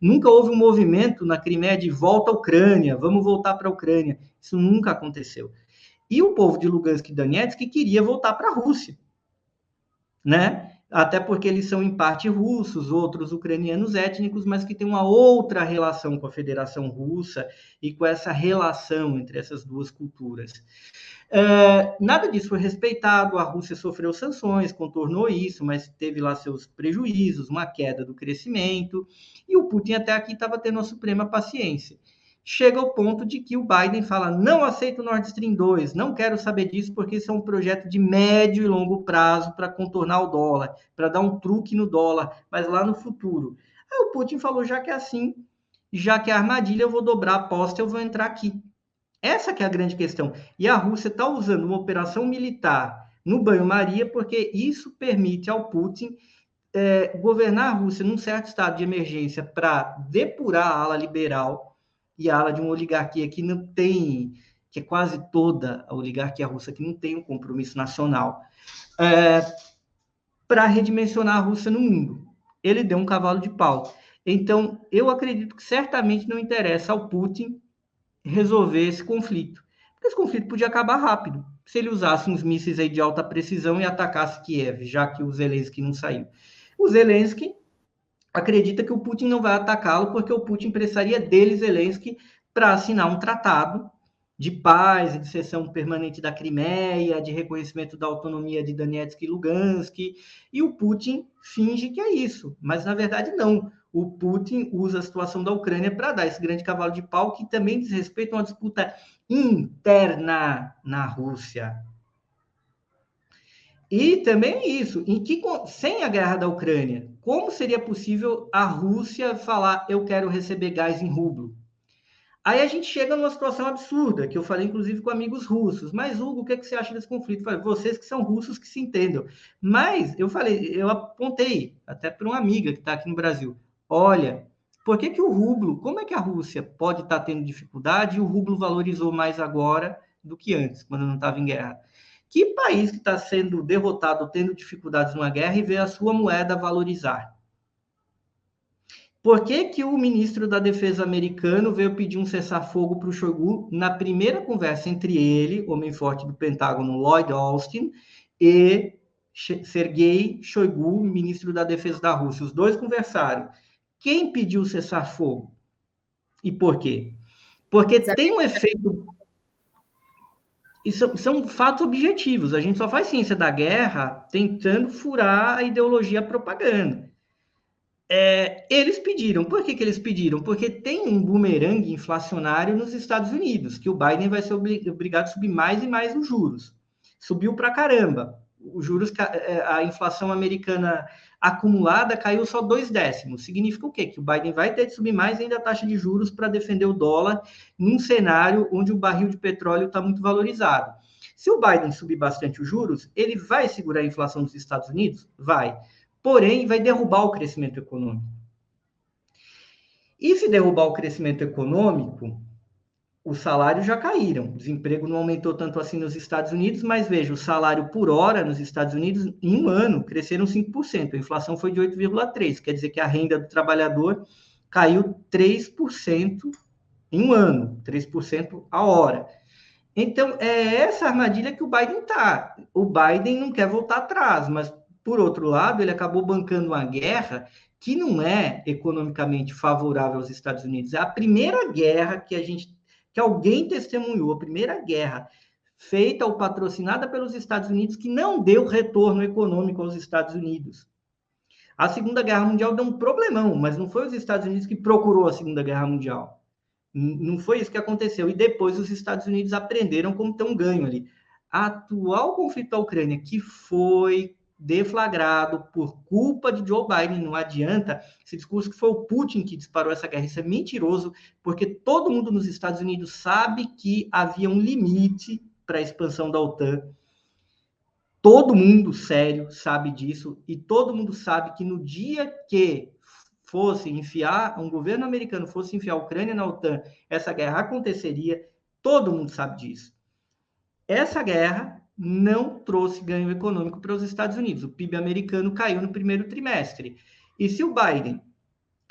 nunca houve um movimento na Crimeia de volta à Ucrânia, vamos voltar para a Ucrânia. Isso nunca aconteceu. E o povo de Lugansk e Donetsk queria voltar para a Rússia, né? Até porque eles são em parte russos, outros ucranianos étnicos, mas que têm uma outra relação com a Federação Russa e com essa relação entre essas duas culturas. Nada disso foi respeitado, a Rússia sofreu sanções, contornou isso, mas teve lá seus prejuízos, uma queda do crescimento, e o Putin até aqui estava tendo a suprema paciência. Chega ao ponto de que o Biden fala, não aceito o Nord Stream 2, não quero saber disso, porque isso é um projeto de médio e longo prazo para contornar o dólar, para dar um truque no dólar, mas lá no futuro. Aí o Putin falou, já que é assim, já que é armadilha, eu vou dobrar a aposta, eu vou entrar aqui. Essa que é a grande questão. E a Rússia está usando uma operação militar no banho-maria, porque isso permite ao Putin governar a Rússia num certo estado de emergência para depurar a ala liberal e a ala de uma oligarquia que não tem, que é quase toda a oligarquia russa, que não tem um compromisso nacional, para redimensionar a Rússia no mundo. Ele deu um cavalo de pau. Então, eu acredito que certamente não interessa ao Putin resolver esse conflito. Porque esse conflito podia acabar rápido, se ele usasse uns mísseis aí de alta precisão e atacasse Kiev, já que o Zelensky não saiu. O Zelensky acredita que o Putin não vai atacá-lo, porque o Putin precisaria dele, Zelensky, para assinar um tratado de paz e de cessão permanente da Crimeia, de reconhecimento da autonomia de Donetsk e Lugansk, e o Putin finge que é isso, mas na verdade não. O Putin usa a situação da Ucrânia para dar esse grande cavalo de pau, que também diz respeito a uma disputa interna na Rússia. E também isso, sem a guerra da Ucrânia, como seria possível a Rússia falar, eu quero receber gás em rublo? Aí a gente chega numa situação absurda, que eu falei, inclusive, com amigos russos. Mas, Hugo, o que você acha desse conflito? Eu falei, vocês que são russos que se entendam. Mas, eu apontei, até para uma amiga que está aqui no Brasil, olha, por que o rublo, como é que a Rússia pode estar tendo dificuldade e o rublo valorizou mais agora do que antes, quando não estava em guerra? Que país que está sendo derrotado, tendo dificuldades numa guerra e vê a sua moeda valorizar? Por que o ministro da Defesa americano veio pedir um cessar-fogo para o Shoigu na primeira conversa entre ele, homem forte do Pentágono, Lloyd Austin, e Sergei Shoigu, ministro da Defesa da Rússia? Os dois conversaram. Quem pediu o cessar-fogo? E por quê? Porque tem um efeito... E são fatos objetivos. A gente só faz ciência da guerra tentando furar a ideologia propaganda. Eles pediram. Por que eles pediram? Porque tem um bumerangue inflacionário nos Estados Unidos, que o Biden vai ser obrigado a subir mais e mais os juros. Subiu para caramba. Os juros, a inflação americana acumulada caiu só 0,2. Significa o quê? Que o Biden vai ter de subir mais ainda a taxa de juros para defender o dólar num cenário onde o barril de petróleo está muito valorizado. Se o Biden subir bastante os juros, ele vai segurar a inflação dos Estados Unidos? Vai. Porém, vai derrubar o crescimento econômico. E se derrubar o crescimento econômico, os salários já caíram. O desemprego não aumentou tanto assim nos Estados Unidos, mas veja, o salário por hora nos Estados Unidos, em um ano, cresceram 5%. A inflação foi de 8,3%. Quer dizer que a renda do trabalhador caiu 3% em um ano, 3% a hora. Então, é essa armadilha que o Biden está. O Biden não quer voltar atrás, mas por outro lado, ele acabou bancando uma guerra que não é economicamente favorável aos Estados Unidos. É a primeira guerra que alguém testemunhou, a primeira guerra feita ou patrocinada pelos Estados Unidos que não deu retorno econômico aos Estados Unidos. A Segunda Guerra Mundial deu um problemão, mas não foi os Estados Unidos que procurou a Segunda Guerra Mundial. Não foi isso que aconteceu. E depois os Estados Unidos aprenderam como ter um ganho ali. A atual conflito da Ucrânia, que foi deflagrado por culpa de Joe Biden, não adianta esse discurso que foi o Putin que disparou essa guerra, isso é mentiroso, porque todo mundo nos Estados Unidos sabe que havia um limite para a expansão da OTAN, todo mundo sério sabe disso, e todo mundo sabe que no dia que um governo americano fosse enfiar a Ucrânia na OTAN, essa guerra aconteceria, todo mundo sabe disso. Essa guerra não trouxe ganho econômico para os Estados Unidos. O PIB americano caiu no primeiro trimestre. E se o Biden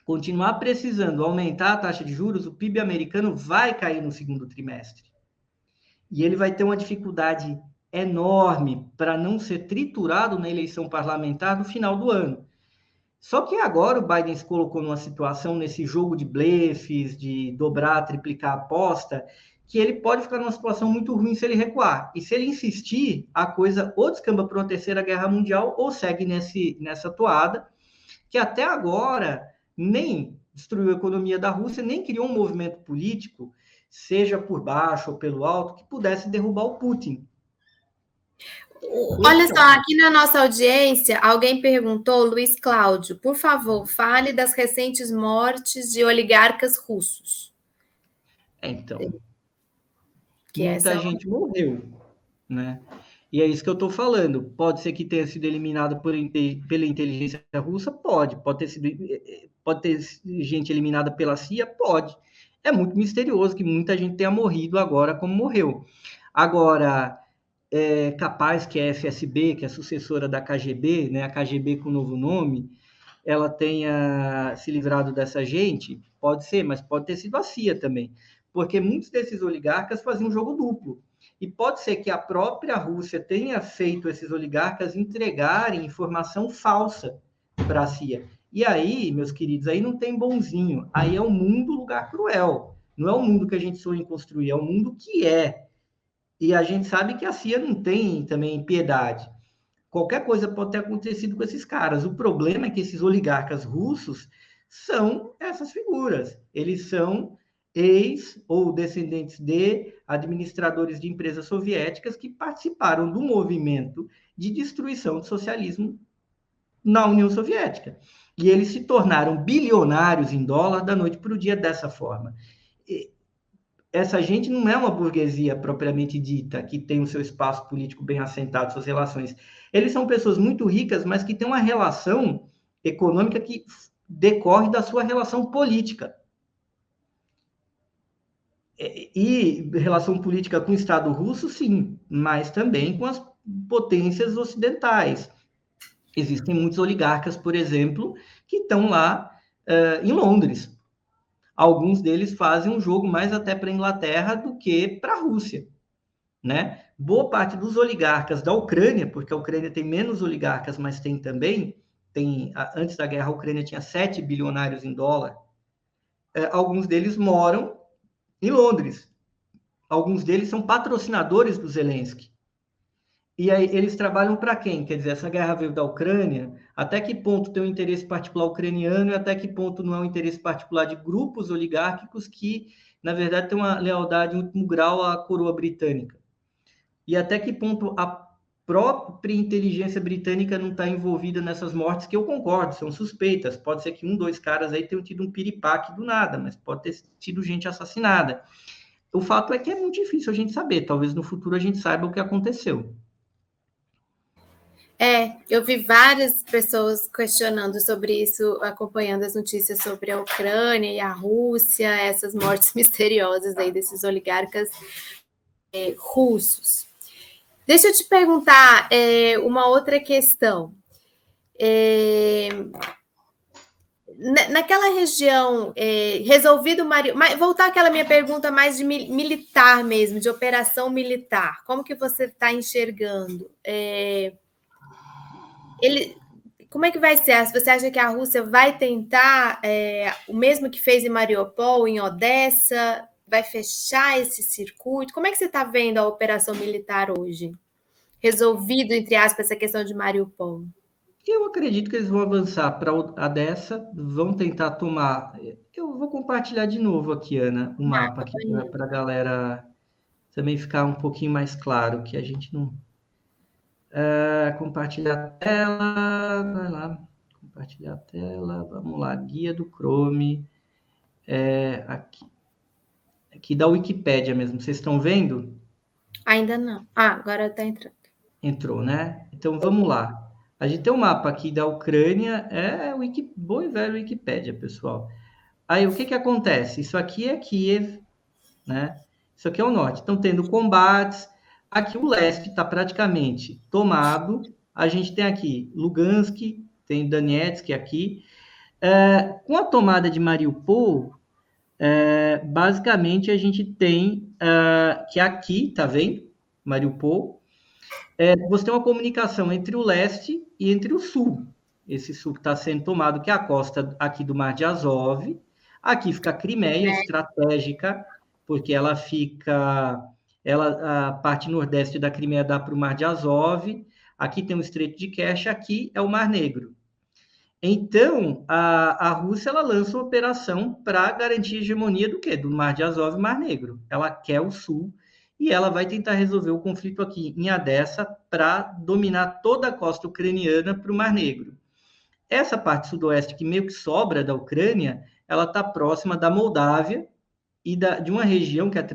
continuar precisando aumentar a taxa de juros, o PIB americano vai cair no segundo trimestre. E ele vai ter uma dificuldade enorme para não ser triturado na eleição parlamentar no final do ano. Só que agora o Biden se colocou numa situação, nesse jogo de blefes, de dobrar, triplicar a aposta, que ele pode ficar numa situação muito ruim se ele recuar. E se ele insistir, a coisa ou descamba para uma terceira guerra mundial ou segue nessa toada, que até agora nem destruiu a economia da Rússia, nem criou um movimento político, seja por baixo ou pelo alto, que pudesse derrubar o Putin. Olha só, aqui na nossa audiência, alguém perguntou, Luiz Cláudio, por favor, fale das recentes mortes de oligarcas russos. Então, muita gente morreu, né? E é isso que eu estou falando. Pode ser que tenha sido eliminado pela inteligência russa? Pode ter gente eliminada pela CIA? Pode. É muito misterioso que muita gente tenha morrido agora como morreu. Agora, é capaz que a FSB, que é a sucessora da KGB, né, a KGB com novo nome, ela tenha se livrado dessa gente? Pode ser, mas pode ter sido a CIA também. Porque muitos desses oligarcas faziam um jogo duplo. E pode ser que a própria Rússia tenha feito esses oligarcas entregarem informação falsa para a CIA. E aí, meus queridos, aí não tem bonzinho. Aí é um mundo lugar cruel. Não é o mundo que a gente sonha em construir, é o mundo que é. E a gente sabe que a CIA não tem também piedade. Qualquer coisa pode ter acontecido com esses caras. O problema é que esses oligarcas russos são essas figuras. Eles são ex ou descendentes de administradores de empresas soviéticas que participaram do movimento de destruição do socialismo na União Soviética. E eles se tornaram bilionários em dólar da noite para o dia dessa forma. essa gente não é uma burguesia propriamente dita, que tem o seu espaço político bem assentado, suas relações. Eles são pessoas muito ricas, mas que têm uma relação econômica que decorre da sua relação política. E relação política com o Estado russo, sim, mas também com as potências ocidentais. Existem muitos oligarcas, por exemplo, que estão lá em Londres. Alguns deles fazem um jogo mais até para a Inglaterra do que para a Rússia, né? Boa parte dos oligarcas da Ucrânia, porque a Ucrânia tem menos oligarcas, mas tem também, antes da guerra a Ucrânia tinha 7 bilionários em dólar, alguns deles moram em Londres. Alguns deles são patrocinadores do Zelensky. E aí eles trabalham para quem? Quer dizer, essa guerra veio da Ucrânia, até que ponto tem um interesse particular ucraniano e até que ponto não é um interesse particular de grupos oligárquicos que, na verdade, têm uma lealdade em último grau à coroa britânica. E até que ponto a própria inteligência britânica não está envolvida nessas mortes, que eu concordo, são suspeitas. Pode ser que 1, 2 caras aí tenham tido um piripaque do nada, mas pode ter tido gente assassinada. O fato é que é muito difícil a gente saber. Talvez no futuro a gente saiba o que aconteceu. Eu vi várias pessoas questionando sobre isso, acompanhando as notícias sobre a Ucrânia e a Rússia, essas mortes misteriosas aí desses oligarcas russos. Deixa eu te perguntar uma outra questão. Naquela região, resolvido voltar àquela minha pergunta mais de militar mesmo, de operação militar, como que você está enxergando? Como é que vai ser? Você acha que a Rússia vai tentar o mesmo que fez em Mariupol, em Odessa? Vai fechar esse circuito? Como é que você está vendo a operação militar hoje? Resolvido, entre aspas, essa questão de Mariupol? Eu acredito que eles vão avançar para a dessa, vão tentar tomar. Eu vou compartilhar de novo aqui, Ana, o mapa aqui para a galera também ficar um pouquinho mais claro, que a gente não. Compartilhar a tela, vai lá, compartilhar a tela, vamos lá, guia do Chrome, aqui da Wikipédia mesmo, vocês estão vendo? Ainda não. Agora está entrando. Entrou, né? Então vamos lá. A gente tem um mapa aqui da Ucrânia, bom e velho Wikipédia, pessoal. Aí o que acontece? Isso aqui é Kiev, né? Isso aqui é o norte. Estão tendo combates. Aqui o leste está praticamente tomado. A gente tem aqui Lugansk, tem Donetsk aqui. Com a tomada de Mariupol, basicamente a gente tem que aqui, tá vendo? Mariupol. Você tem uma comunicação entre o leste e entre o sul. Esse sul que está sendo tomado, que é a costa aqui do Mar de Azov. Aqui fica a Crimeia, estratégica, porque ela fica... a parte nordeste da Crimeia dá para o Mar de Azov. Aqui tem o Estreito de Kerch, aqui é o Mar Negro. Então, a Rússia ela lança uma operação para garantir a hegemonia do quê? Do Mar de Azov e Mar Negro. Ela quer o sul e ela vai tentar resolver o conflito aqui em Odessa para dominar toda a costa ucraniana para o Mar Negro. Essa parte sudoeste que meio que sobra da Ucrânia, ela está próxima da Moldávia e de uma região que é a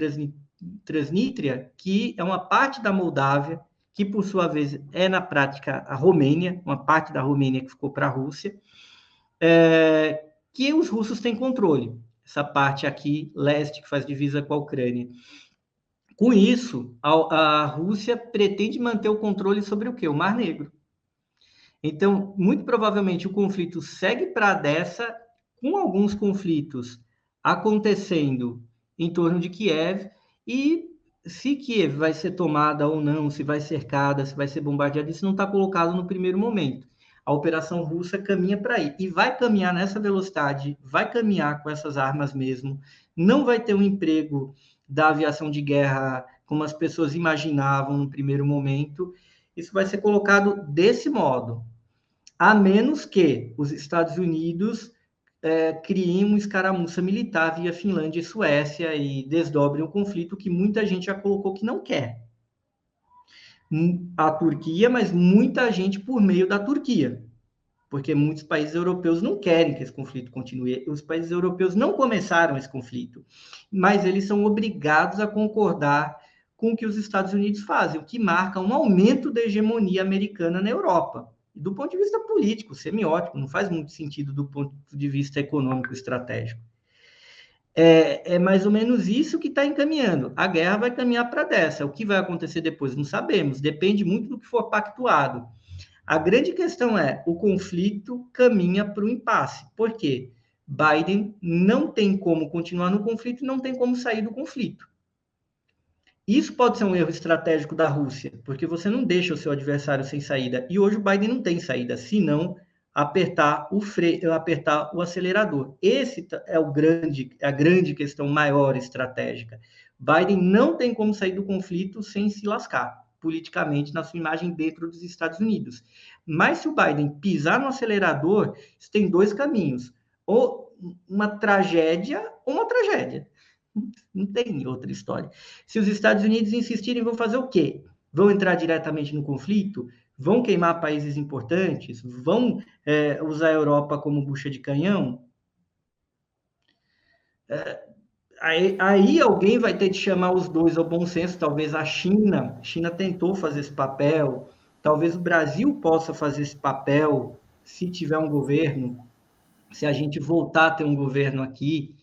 Transnistria, que é uma parte da Moldávia, que por sua vez é na prática a Romênia, uma parte da Romênia que ficou para a Rússia, que os russos têm controle. Essa parte aqui, leste, que faz divisa com a Ucrânia. Com isso, a Rússia pretende manter o controle sobre o quê? O Mar Negro. Então, muito provavelmente, o conflito segue para Odessa, com alguns conflitos acontecendo em torno de Kiev, e se Kiev vai ser tomada ou não, se vai ser cercada, se vai ser bombardeada, isso não está colocado no primeiro momento. A operação russa caminha para aí, e vai caminhar nessa velocidade, vai caminhar com essas armas mesmo, não vai ter um emprego da aviação de guerra como as pessoas imaginavam no primeiro momento. Isso vai ser colocado desse modo, a menos que os Estados Unidos criem uma escaramuça militar via Finlândia e Suécia e desdobrem o conflito, que muita gente já colocou que não quer. A Turquia, mas muita gente por meio da Turquia, porque muitos países europeus não querem que esse conflito continue. Os países europeus não começaram esse conflito, mas eles são obrigados a concordar com o que os Estados Unidos fazem, o que marca um aumento da hegemonia americana na Europa. E do ponto de vista político, semiótico, não faz muito sentido do ponto de vista econômico estratégico. É mais ou menos isso que está encaminhando. A guerra vai caminhar para dessa. O que vai acontecer depois? Não sabemos. Depende muito do que for pactuado. A grande questão é, o conflito caminha para o impasse. Por quê? Biden não tem como continuar no conflito e não tem como sair do conflito. Isso pode ser um erro estratégico da Rússia, porque você não deixa o seu adversário sem saída. E hoje o Biden não tem saída, senão apertar o freio, apertar o acelerador. Esse é a grande questão maior estratégica. Biden não tem como sair do conflito sem se lascar politicamente na sua imagem dentro dos Estados Unidos. Mas se o Biden pisar no acelerador, isso tem dois caminhos. Ou uma tragédia ou uma tragédia. Não tem outra história. Se os Estados Unidos insistirem, vão fazer o quê? Vão entrar diretamente no conflito? Vão queimar países importantes? Vão usar a Europa como bucha de canhão? Aí alguém vai ter de chamar os dois ao bom senso, talvez a China. A China tentou fazer esse papel. Talvez o Brasil possa fazer esse papel se tiver um governo, se a gente voltar a ter um governo aqui.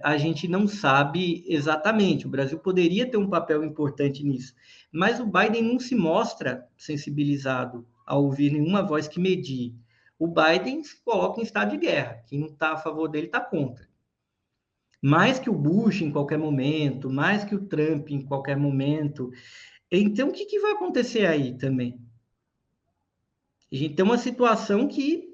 A gente não sabe exatamente. O Brasil poderia ter um papel importante nisso, mas o Biden não se mostra sensibilizado a ouvir nenhuma voz que medie. O Biden se coloca em estado de guerra. Quem não está a favor dele está contra. Mais que o Bush em qualquer momento, mais que o Trump em qualquer momento. Então, o que vai acontecer aí também? A gente tem uma situação que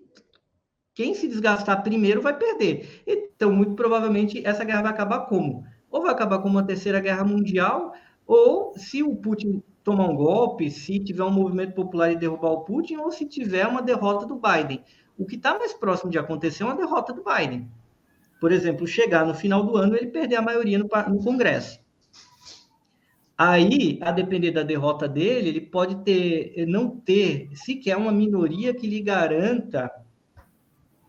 quem se desgastar primeiro vai perder. Então, muito provavelmente, essa guerra vai acabar como? Ou vai acabar como uma terceira guerra mundial, ou se o Putin tomar um golpe, se tiver um movimento popular e derrubar o Putin, ou se tiver uma derrota do Biden. O que está mais próximo de acontecer é uma derrota do Biden. Por exemplo, chegar no final do ano, ele perder a maioria no Congresso. Aí, a depender da derrota dele, ele pode não ter sequer uma minoria que lhe garanta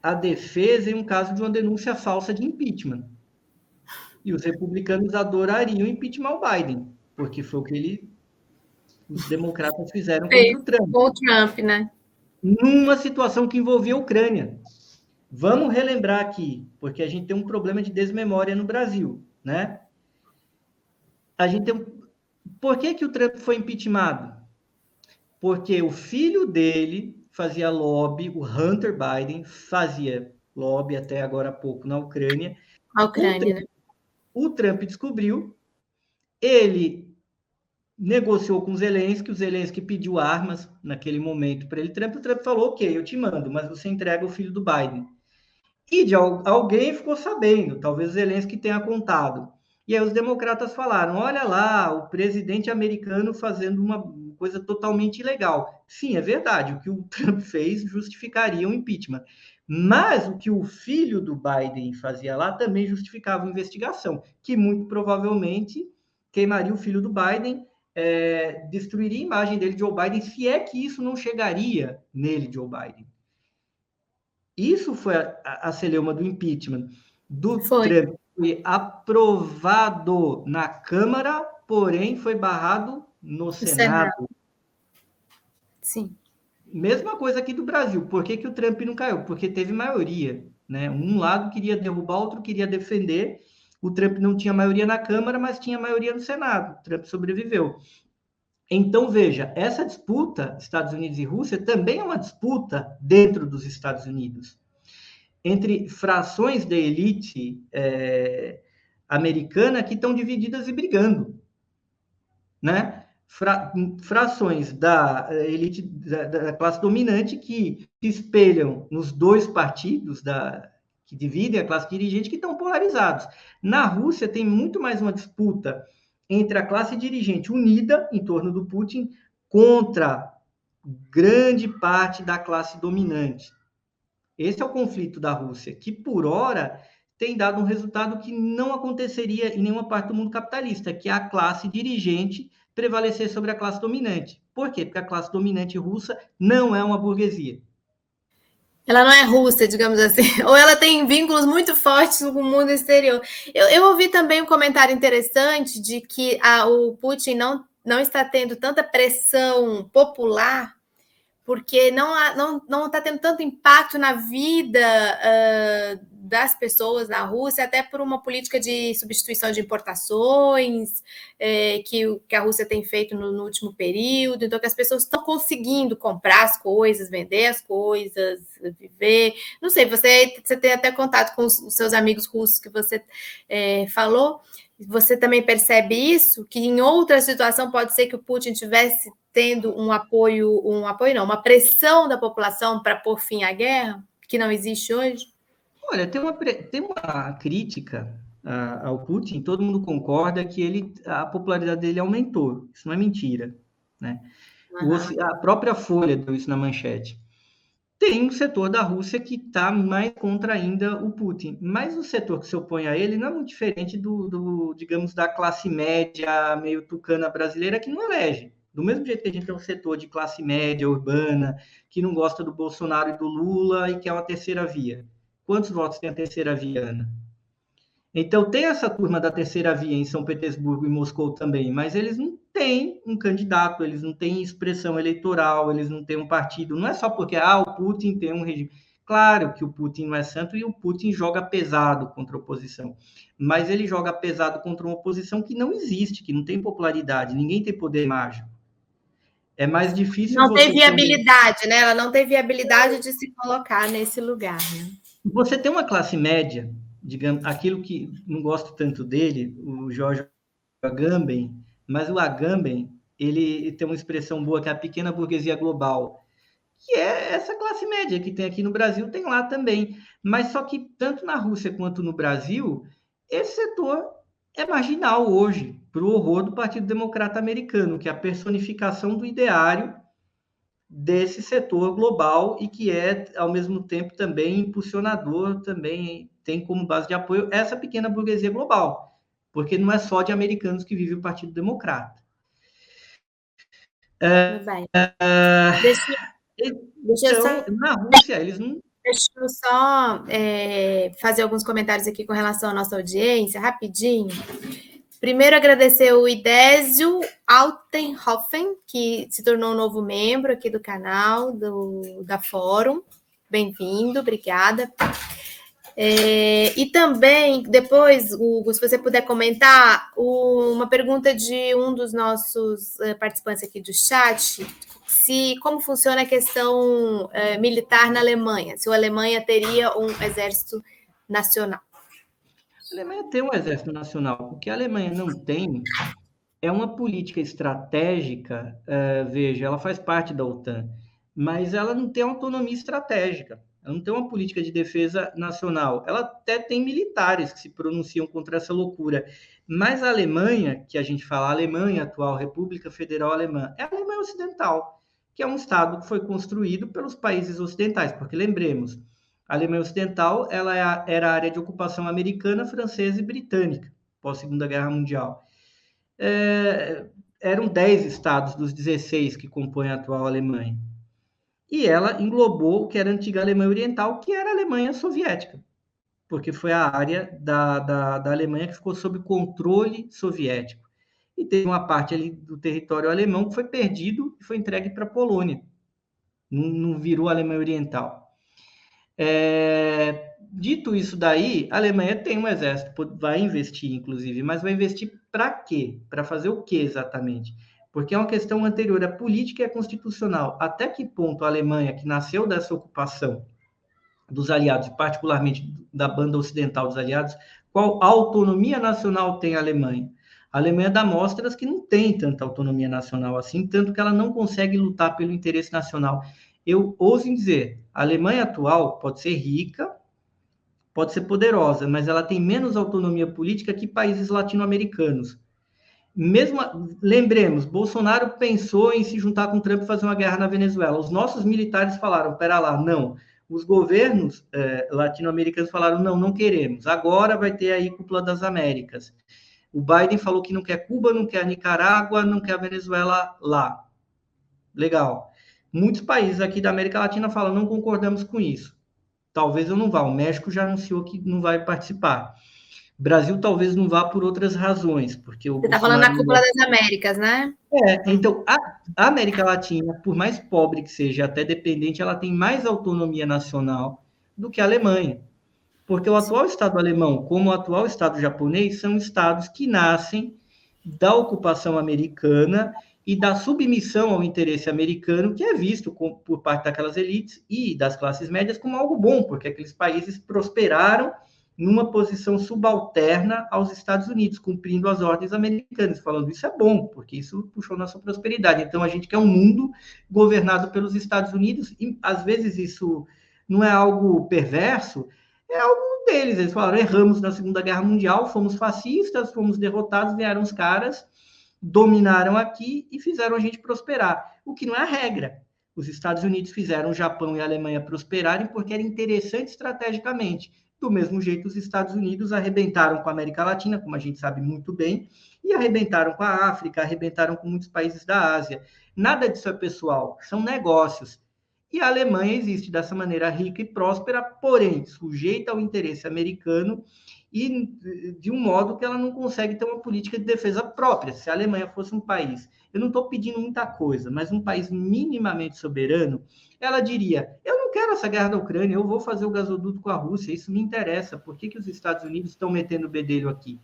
a defesa em um caso de uma denúncia falsa de impeachment. E os republicanos adorariam impeachment ao Biden, porque foi o que os democratas fizeram contra o Trump. Com o Trump, né? Numa situação que envolvia a Ucrânia. Vamos relembrar aqui, porque a gente tem um problema de desmemória no Brasil, né? A gente tem Por que o Trump foi impeachmentado? Porque o filho dele fazia lobby, o Hunter Biden fazia lobby até agora há pouco na Ucrânia. A Ucrânia, né? O Trump descobriu, ele negociou com o Zelensky pediu armas naquele momento para ele. O Trump falou, ok, eu te mando, mas você entrega o filho do Biden. E de alguém ficou sabendo, talvez o Zelensky tenha contado. E aí os democratas falaram, olha lá, o presidente americano fazendo uma coisa totalmente ilegal. Sim, é verdade, o que o Trump fez justificaria um impeachment. Mas o que o filho do Biden fazia lá também justificava uma investigação, que muito provavelmente queimaria o filho do Biden, destruiria a imagem dele, Joe Biden, se é que isso não chegaria nele, Joe Biden. Isso foi a celeuma do impeachment. Do Trump foi aprovado na Câmara, porém foi barrado no Senado. Sim. Mesma coisa aqui do Brasil. Por que o Trump não caiu? Porque teve maioria, né? Um lado queria derrubar, outro queria defender. O Trump não tinha maioria na Câmara, mas tinha maioria no Senado. O Trump sobreviveu. Então, veja, essa disputa, Estados Unidos e Rússia, também é uma disputa dentro dos Estados Unidos, entre frações da elite americana que estão divididas e brigando, né? Frações da elite da classe dominante que se espelham nos dois partidos que dividem a classe dirigente, que estão polarizados. Na Rússia tem muito mais uma disputa entre a classe dirigente unida em torno do Putin contra grande parte da classe dominante. Esse é o conflito da Rússia, que por hora tem dado um resultado que não aconteceria em nenhuma parte do mundo capitalista, que é a classe dirigente prevalecer sobre a classe dominante. Por quê? Porque a classe dominante russa não é uma burguesia. Ela não é russa, digamos assim, ou ela tem vínculos muito fortes com o mundo exterior. Eu ouvi também um comentário interessante de que o Putin não está tendo tanta pressão popular porque não está tendo tanto impacto na vida das pessoas na Rússia, até por uma política de substituição de importações que a Rússia tem feito no último período, então que as pessoas estão conseguindo comprar as coisas, vender as coisas, viver. Não sei, você tem até contato com os seus amigos russos que você falou. Você também percebe isso? Que em outra situação pode ser que o Putin tivesse tendo uma pressão da população para pôr fim à guerra, que não existe hoje? Olha, tem uma crítica ao Putin, todo mundo concorda que a popularidade dele aumentou. Isso não é mentira, né? A própria Folha deu isso na manchete. Tem um setor da Rússia que está mais contra ainda o Putin, mas o setor que se opõe a ele não é muito diferente digamos, da classe média meio tucana brasileira que não elege. Do mesmo jeito que a gente tem um setor de classe média urbana que não gosta do Bolsonaro e do Lula e quer uma terceira via. Quantos votos tem a terceira via, Ana? Então, tem essa turma da terceira via em São Petersburgo e Moscou também, mas eles não têm um candidato, eles não têm expressão eleitoral, eles não têm um partido. Não é só porque o Putin tem um regime. Claro que o Putin não é santo e o Putin joga pesado contra a oposição, mas ele joga pesado contra uma oposição que não existe, que não tem popularidade, ninguém tem poder mágico. É mais difícil. Não tem viabilidade, né? Ela não tem viabilidade de se colocar nesse lugar, né? Você tem uma classe média, digamos, aquilo que não gosto tanto dele, o Jorge Agamben, mas o Agamben, ele tem uma expressão boa que é a pequena burguesia global, que é essa classe média que tem aqui no Brasil, tem lá também. Mas só que tanto na Rússia quanto no Brasil, esse setor é marginal hoje, para o horror do Partido Democrata Americano, que é a personificação do ideário desse setor global e que é, ao mesmo tempo, também impulsionador, também tem como base de apoio essa pequena burguesia global, porque não é só de americanos que vive o Partido Democrata. Na Rússia, eles não... Deixa eu só fazer alguns comentários aqui com relação à nossa audiência, rapidinho. Primeiro, agradecer o Idésio Altenhofen, que se tornou um novo membro aqui do canal, da Fórum. Bem-vindo, obrigada. E também, depois, Hugo, se você puder comentar, uma pergunta de um dos nossos participantes aqui do chat, como funciona a questão militar na Alemanha, se a Alemanha teria um exército nacional. A Alemanha tem um exército nacional. O que a Alemanha não tem é uma política estratégica. Veja, ela faz parte da OTAN, mas ela não tem autonomia estratégica. Ela não tem uma política de defesa nacional. Ela até tem militares que se pronunciam contra essa loucura. Mas a Alemanha, que a gente fala, a Alemanha atual, República Federal Alemã, é a Alemanha Ocidental, que é um estado que foi construído pelos países ocidentais, porque lembremos, a Alemanha Ocidental era a área de ocupação americana, francesa e britânica, pós-Segunda Guerra Mundial. Eram 10 estados dos 16 que compõem a atual Alemanha. E ela englobou o que era a antiga Alemanha Oriental, que era a Alemanha Soviética, porque foi a área da Alemanha que ficou sob controle soviético. E teve uma parte ali do território alemão que foi perdido e foi entregue para a Polônia. Não virou a Alemanha Oriental. Dito isso daí, a Alemanha tem um exército, vai investir, inclusive, mas vai investir para quê? Para fazer o quê exatamente? Porque é uma questão anterior à política e à constitucional. Até que ponto a Alemanha, que nasceu dessa ocupação dos aliados, particularmente da banda ocidental dos aliados, qual autonomia nacional tem a Alemanha? A Alemanha dá mostras que não tem tanta autonomia nacional assim, tanto que ela não consegue lutar pelo interesse nacional. Eu ouso dizer, a Alemanha atual pode ser rica, pode ser poderosa, mas ela tem menos autonomia política que países latino-americanos. Lembremos, Bolsonaro pensou em se juntar com Trump e fazer uma guerra na Venezuela. Os nossos militares falaram, pera lá, não. Os governos latino-americanos falaram, não queremos. Agora vai ter aí cúpula das Américas. O Biden falou que não quer Cuba, não quer a Nicarágua, não quer a Venezuela lá. Legal. Muitos países aqui da América Latina falam, não concordamos com isso. Talvez eu não vá. O México já anunciou que não vai participar. O Brasil talvez não vá por outras razões, porque o Você está falando Bolsonaro... na Cúpula das Américas, né? Então, a América Latina, por mais pobre que seja, até dependente, ela tem mais autonomia nacional do que a Alemanha. Porque o atual Estado alemão, como o atual Estado japonês, são estados que nascem da ocupação americana e da submissão ao interesse americano, que é visto por parte daquelas elites e das classes médias como algo bom, porque aqueles países prosperaram numa posição subalterna aos Estados Unidos, cumprindo as ordens americanas, falando isso é bom, porque isso puxou nossa prosperidade. Então, a gente quer um mundo governado pelos Estados Unidos, e às vezes isso não é algo perverso, é algo deles. Eles falaram, erramos na Segunda Guerra Mundial, fomos fascistas, fomos derrotados, vieram os caras, dominaram aqui e fizeram a gente prosperar, o que não é a regra. Os Estados Unidos fizeram o Japão e a Alemanha prosperarem porque era interessante estrategicamente. Do mesmo jeito, os Estados Unidos arrebentaram com a América Latina, como a gente sabe muito bem, e arrebentaram com a África, arrebentaram com muitos países da Ásia. Nada disso é pessoal, são negócios. E a Alemanha existe dessa maneira rica e próspera, porém sujeita ao interesse americano e de um modo que ela não consegue ter uma política de defesa própria. Se a Alemanha fosse um país, eu não estou pedindo muita coisa, mas um país minimamente soberano, ela diria, eu não quero essa guerra da Ucrânia, eu vou fazer o gasoduto com a Rússia, isso me interessa, por que os Estados Unidos estão metendo o bedelho aqui?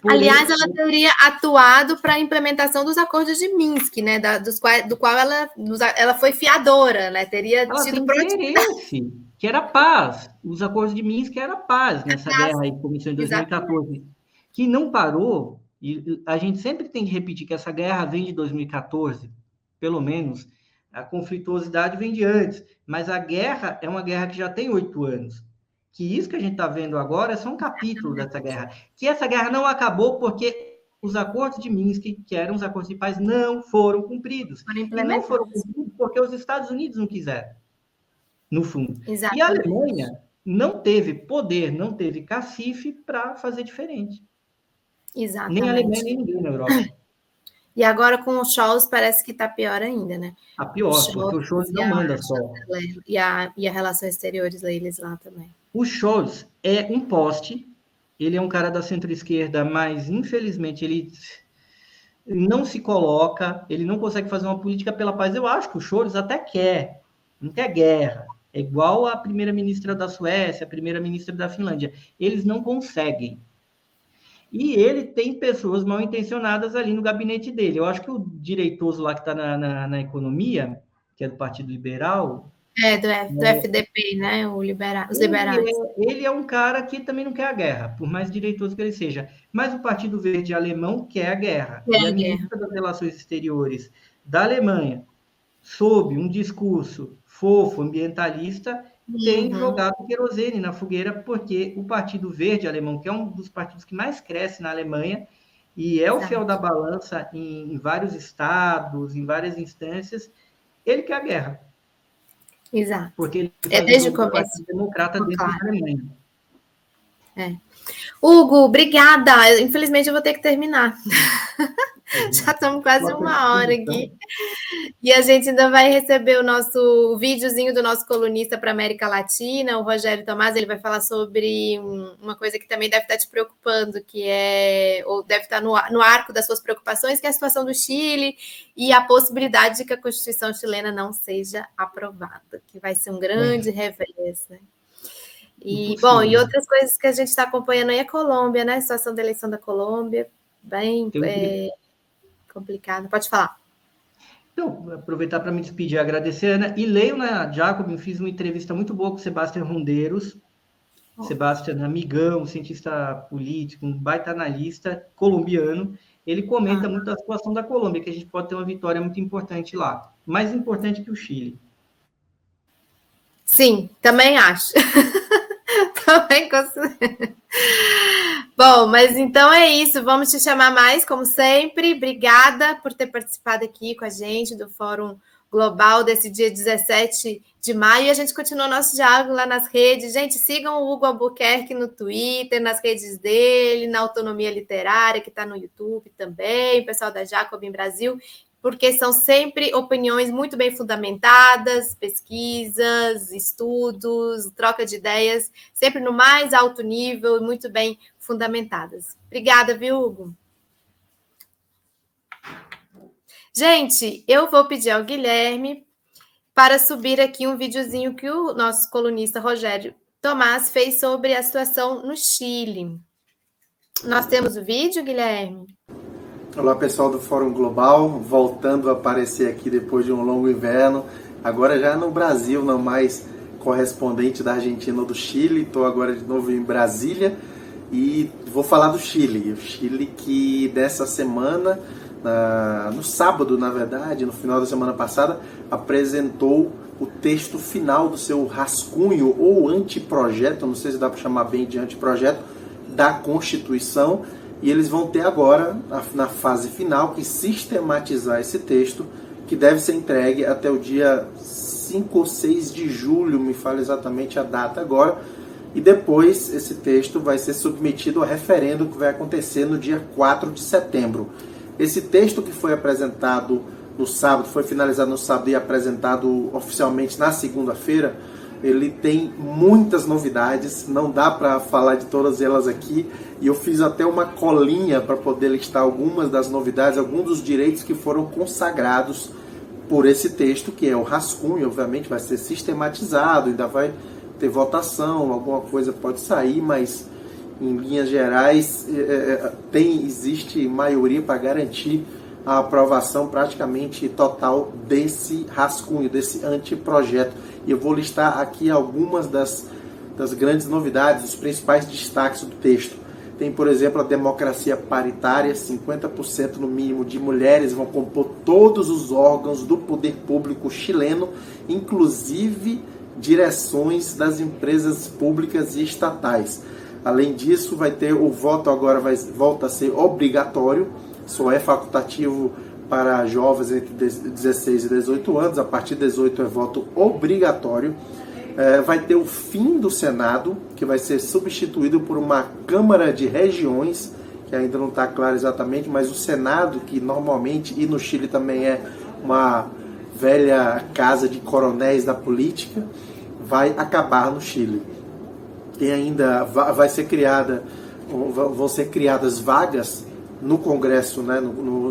Aliás, ela teria atuado para a implementação dos acordos de Minsk, né, do qual ela foi fiadora, né, teria ela tido interesse, que era paz. Os acordos de Minsk era paz nessa guerra aí que começou em 2014, exatamente. Que não parou, e a gente sempre tem de repetir que essa guerra vem de 2014, pelo menos, a conflituosidade vem de antes, mas a guerra é uma guerra que já tem 8 anos. Que isso que a gente está vendo agora é só um capítulo dessa guerra. Que essa guerra não acabou porque os acordos de Minsk, que eram os acordos de paz, não foram cumpridos. E não foram cumpridos porque os Estados Unidos não quiseram, no fundo. Exatamente. E a Alemanha não teve poder, não teve cacife para fazer diferente. Exatamente. Nem a Alemanha, nem ninguém na Europa. E agora com o Scholz parece que está pior ainda, né? Está pior, porque o Scholz não manda só. E a relações exteriores deles lá também. O Scholz é um poste, ele é um cara da centro-esquerda, mas infelizmente ele não se coloca, ele não consegue fazer uma política pela paz. Eu acho que o Scholz até quer, não quer guerra. É igual a primeira-ministra da Suécia, a primeira-ministra da Finlândia. Eles não conseguem. E ele tem pessoas mal intencionadas ali no gabinete dele. Eu acho que o direitoso lá que está na economia, que é do Partido Liberal... do FDP, né? Os liberais. Ele é um cara que também não quer a guerra, por mais direitoso que ele seja. Mas o Partido Verde alemão quer a guerra. E a ministra das Relações Exteriores da Alemanha, sob um discurso fofo, ambientalista, tem jogado querosene na fogueira, porque o Partido Verde alemão, que é um dos partidos que mais cresce na Alemanha, e é o fiel da balança em vários estados, em várias instâncias, ele quer a guerra. Exato. Porque ele desde o começo. Democrata dentro da Alemanha. Hugo, obrigada. Infelizmente, eu vou ter que terminar. Já estamos quase uma hora aqui. E a gente ainda vai receber o videozinho do nosso colunista para a América Latina, o Rogério Tomás. Ele vai falar sobre uma coisa que também deve estar te preocupando, ou deve estar no arco das suas preocupações, que é a situação do Chile e a possibilidade de que a Constituição chilena não seja aprovada, que vai ser um grande revés, né? E, bom, e outras coisas que a gente está acompanhando aí é a Colômbia, né? A situação da eleição da Colômbia, bem complicada. Pode falar. Então, aproveitar para me despedir, agradecer, Ana, e leio na Jacobin, fiz uma entrevista muito boa com o Sebastião Rondeiros, Sebastião, amigão, cientista político, um baita analista colombiano, ele comenta muito da situação da Colômbia, que a gente pode ter uma vitória muito importante lá, mais importante que o Chile. Sim, também acho. Também considero. Bom, mas então é isso. Vamos te chamar mais, como sempre. Obrigada por ter participado aqui com a gente do Fórum Global desse dia 17 de maio. E a gente continua nosso diálogo lá nas redes. Gente, sigam o Hugo Albuquerque no Twitter, nas redes dele, na Autonomia Literária, que está no YouTube também, o pessoal da Jacobin Brasil. porque são sempre opiniões muito bem fundamentadas, pesquisas, estudos, troca de ideias, sempre no mais alto nível e muito bem fundamentadas. Obrigada, viu, Hugo? Gente, eu vou pedir ao Guilherme para subir aqui um videozinho que o nosso colunista Rogério Tomás fez sobre a situação no Chile. Nós temos o vídeo, Guilherme? Olá, pessoal do Fórum Global, voltando a aparecer aqui depois de um longo inverno, agora já no Brasil, não mais correspondente da Argentina ou do Chile, estou agora de novo em Brasília e vou falar do Chile. O Chile que dessa semana, no sábado, na verdade, no final da semana passada, apresentou o texto final do seu rascunho ou anteprojeto, não sei se dá para chamar bem de anteprojeto, da Constituição, e eles vão ter agora, na fase final, que sistematizar esse texto, que deve ser entregue até o dia 5 ou 6 de julho, me fala exatamente a data agora, e depois esse texto vai ser submetido a referendo que vai acontecer no dia 4 de setembro. Esse texto que foi apresentado no sábado, foi finalizado no sábado e apresentado oficialmente na segunda-feira, ele tem muitas novidades, não dá para falar de todas elas aqui, e eu fiz até uma colinha para poder listar algumas das novidades, alguns dos direitos que foram consagrados por esse texto, que é o rascunho, obviamente vai ser sistematizado, ainda vai ter votação, alguma coisa pode sair, mas em linhas gerais existe maioria para garantir a aprovação praticamente total desse rascunho, desse anteprojeto. E eu vou listar aqui algumas das grandes novidades, os principais destaques do texto. Tem, por exemplo, a democracia paritária, 50% no mínimo de mulheres vão compor todos os órgãos do poder público chileno, inclusive direções das empresas públicas e estatais. Além disso, vai ter o voto agora volta a ser obrigatório, só é facultativo para jovens entre 16 e 18 anos, a partir de 18 é voto obrigatório. Vai ter o fim do Senado, que vai ser substituído por uma Câmara de Regiões, que ainda não está claro exatamente, mas o Senado, que normalmente, e no Chile também é uma velha casa de coronéis da política, vai acabar no Chile. E ainda vão ser criadas vagas no Congresso, né,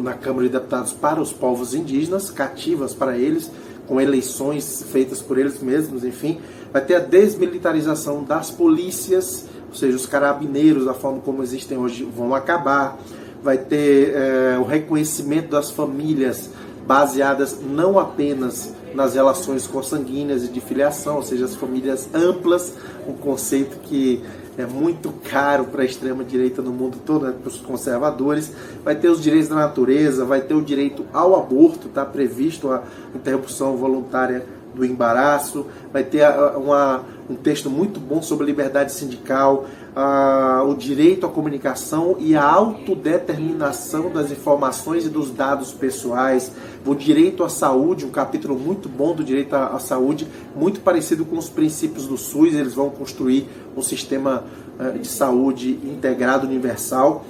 na Câmara de Deputados para os povos indígenas, cativas para eles, com eleições feitas por eles mesmos, enfim. Vai ter a desmilitarização das polícias, ou seja, os carabineiros, da forma como existem hoje, vão acabar. Vai ter o reconhecimento das famílias baseadas não apenas nas relações consanguíneas e de filiação, ou seja, as famílias amplas, um conceito que é muito caro para a extrema-direita no mundo todo, para os conservadores. Vai ter os direitos da natureza, vai ter o direito ao aborto, está previsto a interrupção voluntária do embaraço, vai ter um texto muito bom sobre liberdade sindical, o direito à comunicação e a autodeterminação das informações e dos dados pessoais, o direito à saúde, um capítulo muito bom do direito à saúde, muito parecido com os princípios do SUS. Eles vão construir um sistema de saúde integrado, universal.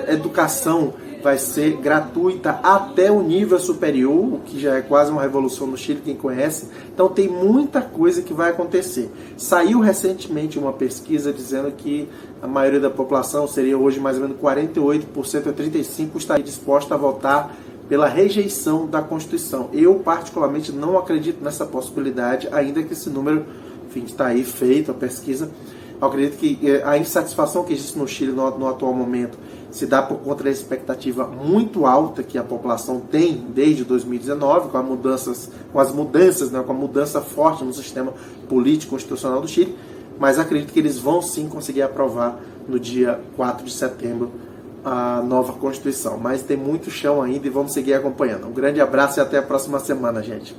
Educação vai ser gratuita até o nível superior, o que já é quase uma revolução no Chile, quem conhece. Então tem muita coisa que vai acontecer. Saiu recentemente uma pesquisa dizendo que a maioria da população, seria hoje mais ou menos 48% a 35%, estaria disposta a votar pela rejeição da Constituição. Eu, particularmente, não acredito nessa possibilidade, ainda que esse número, enfim, está aí feito, a pesquisa. Eu acredito que a insatisfação que existe no Chile no atual momento se dá por conta da expectativa muito alta que a população tem desde 2019, com a mudança forte no sistema político constitucional do Chile, mas acredito que eles vão sim conseguir aprovar no dia 4 de setembro a nova Constituição. Mas tem muito chão ainda e vamos seguir acompanhando. Um grande abraço e até a próxima semana, gente.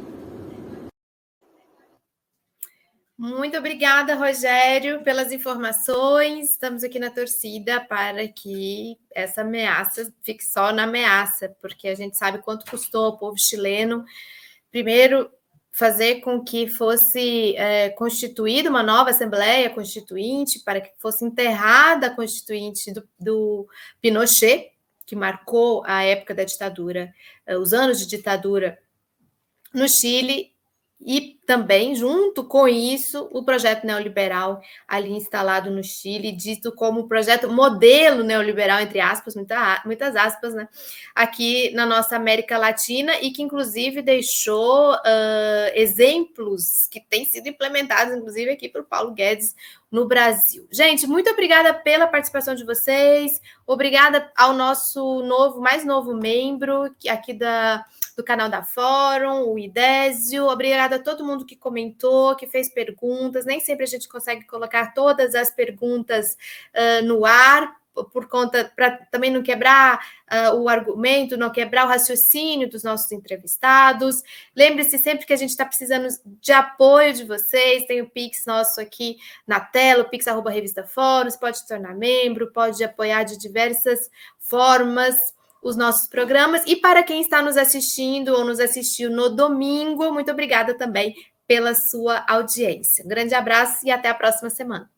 Muito obrigada, Rogério, pelas informações. Estamos aqui na torcida para que essa ameaça fique só na ameaça, porque a gente sabe quanto custou ao povo chileno, primeiro, fazer com que fosse constituída uma nova Assembleia Constituinte, para que fosse enterrada a Constituinte do Pinochet, que marcou a época da ditadura, os anos de ditadura no Chile, e também, junto com isso, o projeto neoliberal ali instalado no Chile, dito como o projeto modelo neoliberal, entre aspas, muitas aspas, né, aqui na nossa América Latina, e que, inclusive, deixou exemplos que têm sido implementados, inclusive, aqui por Paulo Guedes no Brasil. Gente, muito obrigada pela participação de vocês, obrigada ao nosso mais novo membro aqui do canal da Fórum, o Idésio. Obrigada a todo mundo que comentou, que fez perguntas. Nem sempre a gente consegue colocar todas as perguntas no ar, por conta, para também não quebrar o argumento, não quebrar o raciocínio dos nossos entrevistados. Lembre-se sempre que a gente está precisando de apoio de vocês, tem o Pix nosso aqui na tela, o pix@revistafórum, você pode se tornar membro, pode apoiar de diversas formas os nossos programas. E para quem está nos assistindo ou nos assistiu no domingo, muito obrigada também pela sua audiência. Um grande abraço e até a próxima semana.